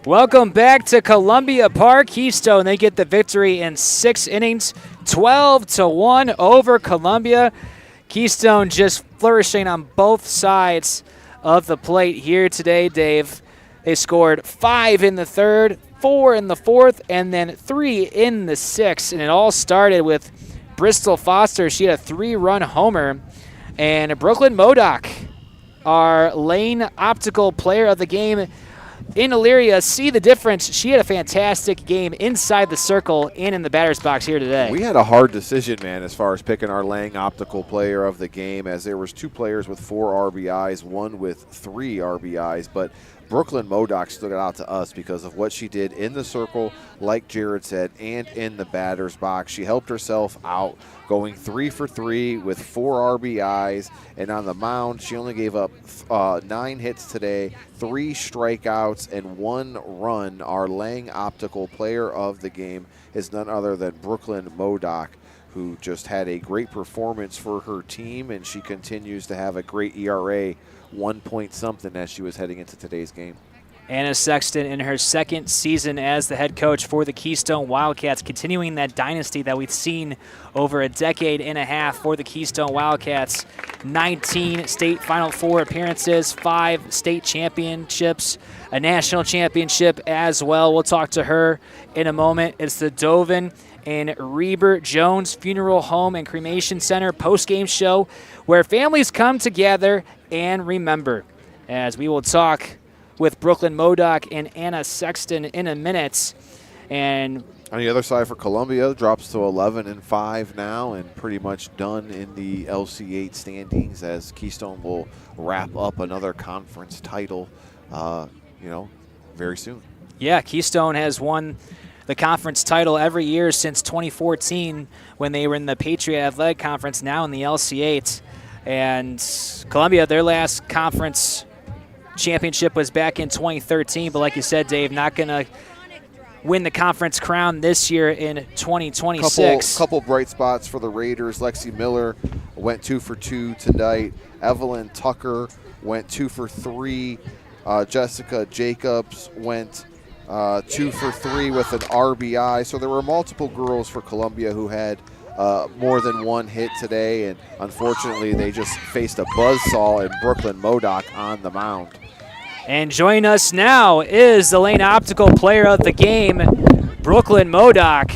Welcome back to Columbia Park. Keystone, they get the victory in 6 innings, 12-1 over Columbia. Keystone just flourishing on both sides of the plate here today, Dave. They scored 5 in the third, 4 in the fourth, and then 3 in the sixth. And it all started with Bristol Foster. She had a 3-run homer. And Brooklyn Modoc, our lane optical player of the game, in Elyria, see the difference. She had a fantastic game inside the circle and in the batter's box here today. We had a hard decision, man, as far as picking our Lang optical player of the game, as there was 2 players with 4 RBIs, 1 with 3 RBIs, but Brooklyn Modoc stood out to us because of what she did in the circle, like Jared said, and in the batter's box. She helped herself out, going 3 for 3 with 4 RBIs, and on the mound, she only gave up 9 hits today, 3 strikeouts, and 1 run. Our Lang optical player of the game is none other than Brooklyn Modoc, who just had a great performance for her team, and she continues to have a great ERA, 1 point something, as she was heading into today's game. Anna Sexton in her 2nd season as the head coach for the Keystone Wildcats, continuing that dynasty that we've seen over a decade and a half for the Keystone Wildcats. 19 state Final Four appearances, 5 state championships, a national championship as well. We'll talk to her in a moment. It's the Dovin and Reber Jones Funeral Home and Cremation Center post-game show where families come together and remember. As we will talk with Brooklyn Modoc and Anna Sexton in a minute. And on the other side for Columbia, drops to 11-5 now and pretty much done in the LC8 standings, as Keystone will wrap up another conference title, very soon. Yeah, Keystone has won the conference title every year since 2014 when they were in the Patriot Athletic Conference, now in the LC8. And Columbia, their last conference championship was back in 2013, but like you said, Dave, not going to win the conference crown this year in 2026. Couple bright spots for the Raiders. Lexi Miller went 2 for 2 tonight. Evelyn Tucker went 2 for 3. Jessica Jacobs went 2 for 3 with an RBI. So there were multiple girls for Columbia who had more than 1 hit today, and unfortunately they just faced a buzzsaw in Brooklyn Modoc on the mound. And joining us now is the Lane Optical player of the game, Brooklyn Modoc.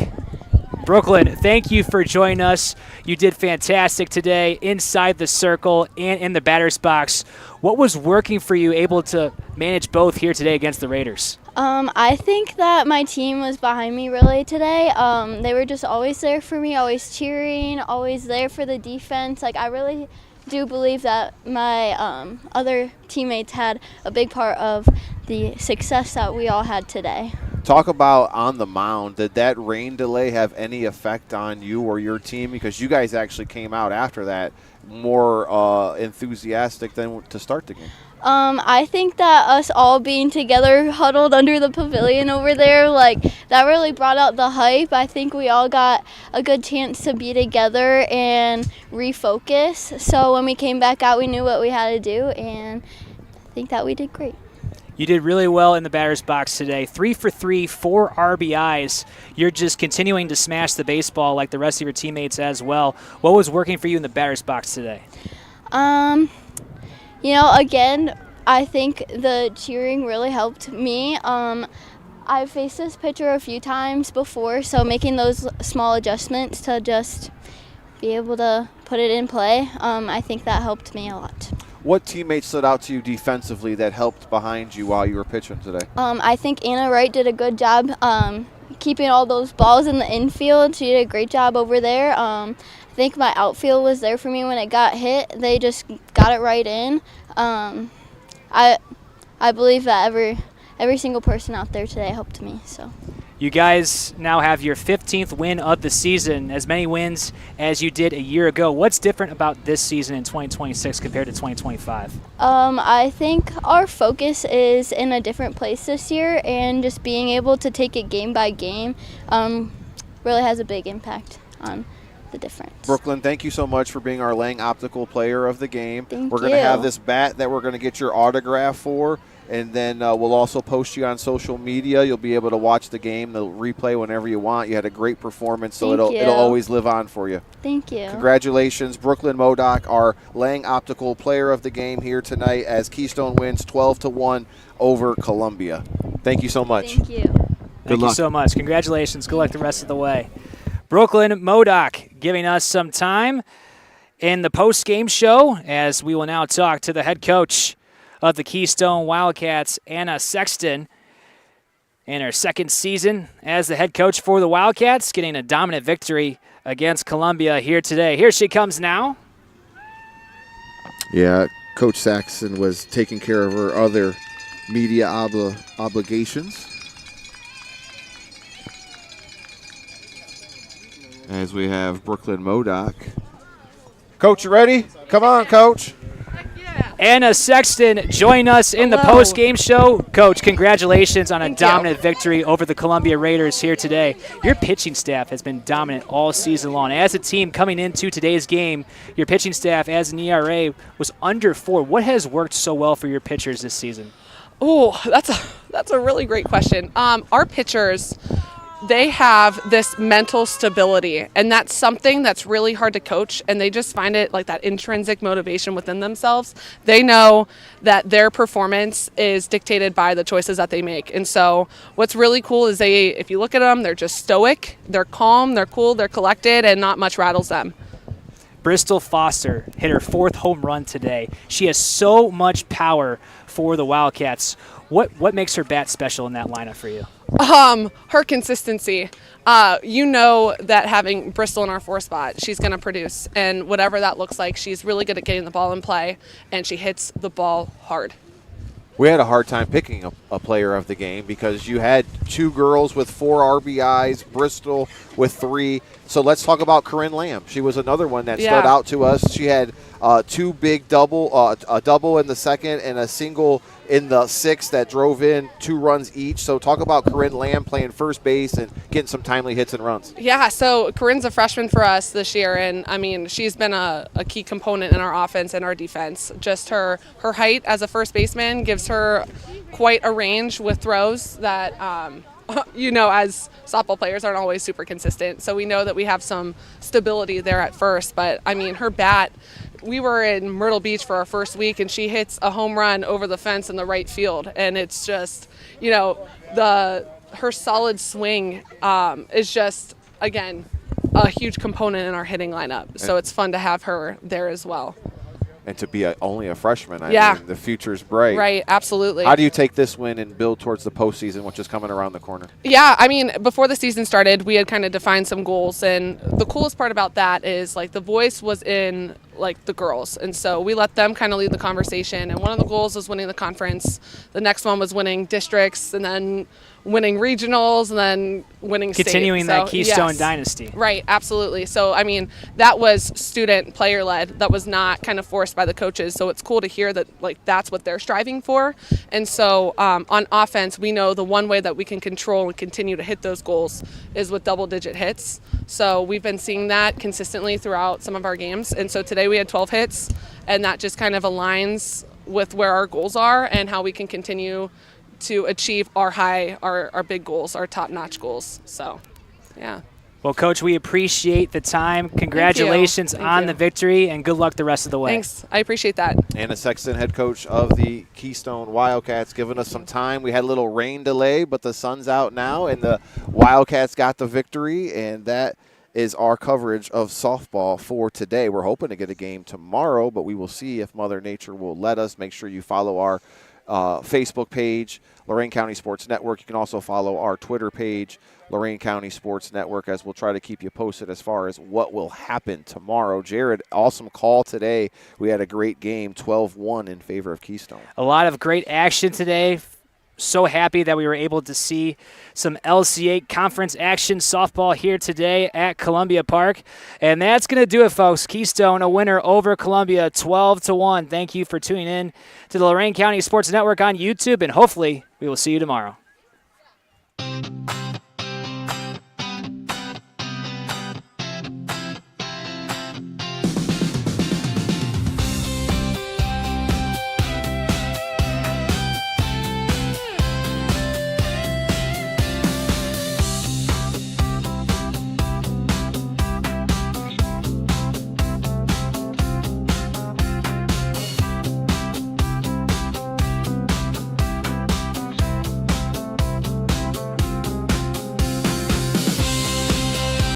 Brooklyn, thank you for joining us. You did fantastic today inside the circle and in the batter's box. What was working for you, able to manage both here today against the Raiders? I think that my team was behind me really today. They were just always there for me, always cheering, always there for the defense. I really do believe that my other teammates had a big part of the success that we all had today. Talk about on the mound. Did that rain delay have any effect on you or your team? Because you guys actually came out after that more enthusiastic than to start the game. I think that us all being together, huddled under the pavilion over there, that really brought out the hype. I think we all got a good chance to be together and refocus. So when we came back out, we knew what we had to do, and I think that we did great. You did really well in the batter's box today. 3 for 3, 4 RBIs. You're just continuing to smash the baseball like the rest of your teammates as well. What was working for you in the batter's box today? Again, I think the cheering really helped me. I've faced this pitcher a few times before, so making those small adjustments to just be able to put it in play, I think that helped me a lot. What teammates stood out to you defensively that helped behind you while you were pitching today? I think Anna Wright did a good job keeping all those balls in the infield. She did a great job over there. I think my outfield was there for me when it got hit. They just got it right in. I believe that every single person out there today helped me. So. You guys now have your 15th win of the season, as many wins as you did a year ago. What's different about this season in 2026 compared to 2025? I think our focus is in a different place this year, and just being able to take it game by game really has a big impact on the difference. Brooklyn, thank you so much for being our Lang Optical player of the game. Thank We're going to you. have this bat that we're going to get your autograph for And then we'll also post you on social media. You'll be able to watch the game, the replay whenever you want. You had a great performance, so it'll always live on for you. Thank you. Congratulations, Brooklyn Modoc, our Lang Optical player of the game here tonight as Keystone wins 12-1 over Columbia. Thank you so much. Thank you. Thank you so much. Congratulations. Good luck the rest of the way. Brooklyn Modoc giving us some time in the post-game show as we will now talk to the head coach of the Keystone Wildcats, Anna Sexton, in her second season as the head coach for the Wildcats, getting a dominant victory against Columbia here today. Here she comes now. Yeah, Coach Saxon was taking care of her other media obligations. As we have Brooklyn Modoc. Coach, you ready? Come on, Coach. Anna Sexton join us in the post-game show. Coach, congratulations on a dominant victory over the Columbia Raiders here today. Your pitching staff has been dominant all season long. As a team coming into today's game, your pitching staff as an ERA was under 4. What has worked so well for your pitchers this season? Oh, that's a really great question. Our pitchers, they have this mental stability, and that's something that's really hard to coach, and they just find it like that intrinsic motivation within themselves. They know that their performance is dictated by the choices that they make. And so what's really cool is if you look at them, they're just stoic, they're calm, they're cool, they're collected, and not much rattles them. Bristol Foster hit her 4th home run today. She has so much power for the Wildcats. What makes her bat special in that lineup for you? Her consistency. You know that having Bristol in our 4 spot, she's going to produce. And whatever that looks like, she's really good at getting the ball in play, and she hits the ball hard. We had a hard time picking a player of the game because you had 2 girls with 4 RBIs, Bristol with 3. So let's talk about Corinne Lamb. She was another one that stood out to us. She had 2 big a double in the second and a single in the 6th that drove in 2 runs each. So talk about Corinne Lamb playing first base and getting some timely hits and runs. Yeah, so Corinne's a freshman for us this year, and I mean, she's been a key component in our offense and our defense. Just her height as a first baseman gives her quite a range with throws that as softball players aren't always super consistent. So we know that we have some stability there at first. But, I mean, her bat, we were in Myrtle Beach for our first week, and she hits a home run over the fence in the right field. And it's just, her solid swing is just, again, a huge component in our hitting lineup. So it's fun to have her there as well. And to be only a freshman, I mean, the future's bright. Right, absolutely. How do you take this win and build towards the postseason, which is coming around the corner? Yeah, I mean, before the season started, we had kind of defined some goals. And the coolest part about that is, the voice was in, the girls. And so we let them kind of lead the conversation. And one of the goals was winning the conference. The next one was winning districts, and then winning regionals, and then winning state. Continuing that Keystone dynasty. Right, absolutely. So, I mean, that was student player-led. That was not kind of forced by the coaches. So it's cool to hear that, that's what they're striving for. And so on offense, we know the one way that we can control and continue to hit those goals is with double-digit hits. So we've been seeing that consistently throughout some of our games. And so today we had 12 hits, and that just kind of aligns with where our goals are and how we can continue to achieve our big goals, our top-notch goals. So, yeah. Well, Coach, we appreciate the time. Congratulations on the victory, and good luck the rest of the way. Thanks. I appreciate that. Anna Sexton, head coach of the Keystone Wildcats, giving us some time. We had a little rain delay, but the sun's out now, and the Wildcats got the victory, and that is our coverage of softball for today. We're hoping to get a game tomorrow, but we will see if Mother Nature will let us. Make sure you follow our Facebook page, Lorain County Sports Network. You can also follow our Twitter page, Lorain County Sports Network, as we'll try to keep you posted as far as what will happen tomorrow. Jared, awesome call today. We had a great game, 12-1 in favor of Keystone. A lot of great action today. So happy that we were able to see some LCA conference action softball here today at Columbia Park. And that's going to do it, folks. Keystone, a winner over Columbia, 12-1. Thank you for tuning in to the Lorain County Sports Network on YouTube, and hopefully we will see you tomorrow.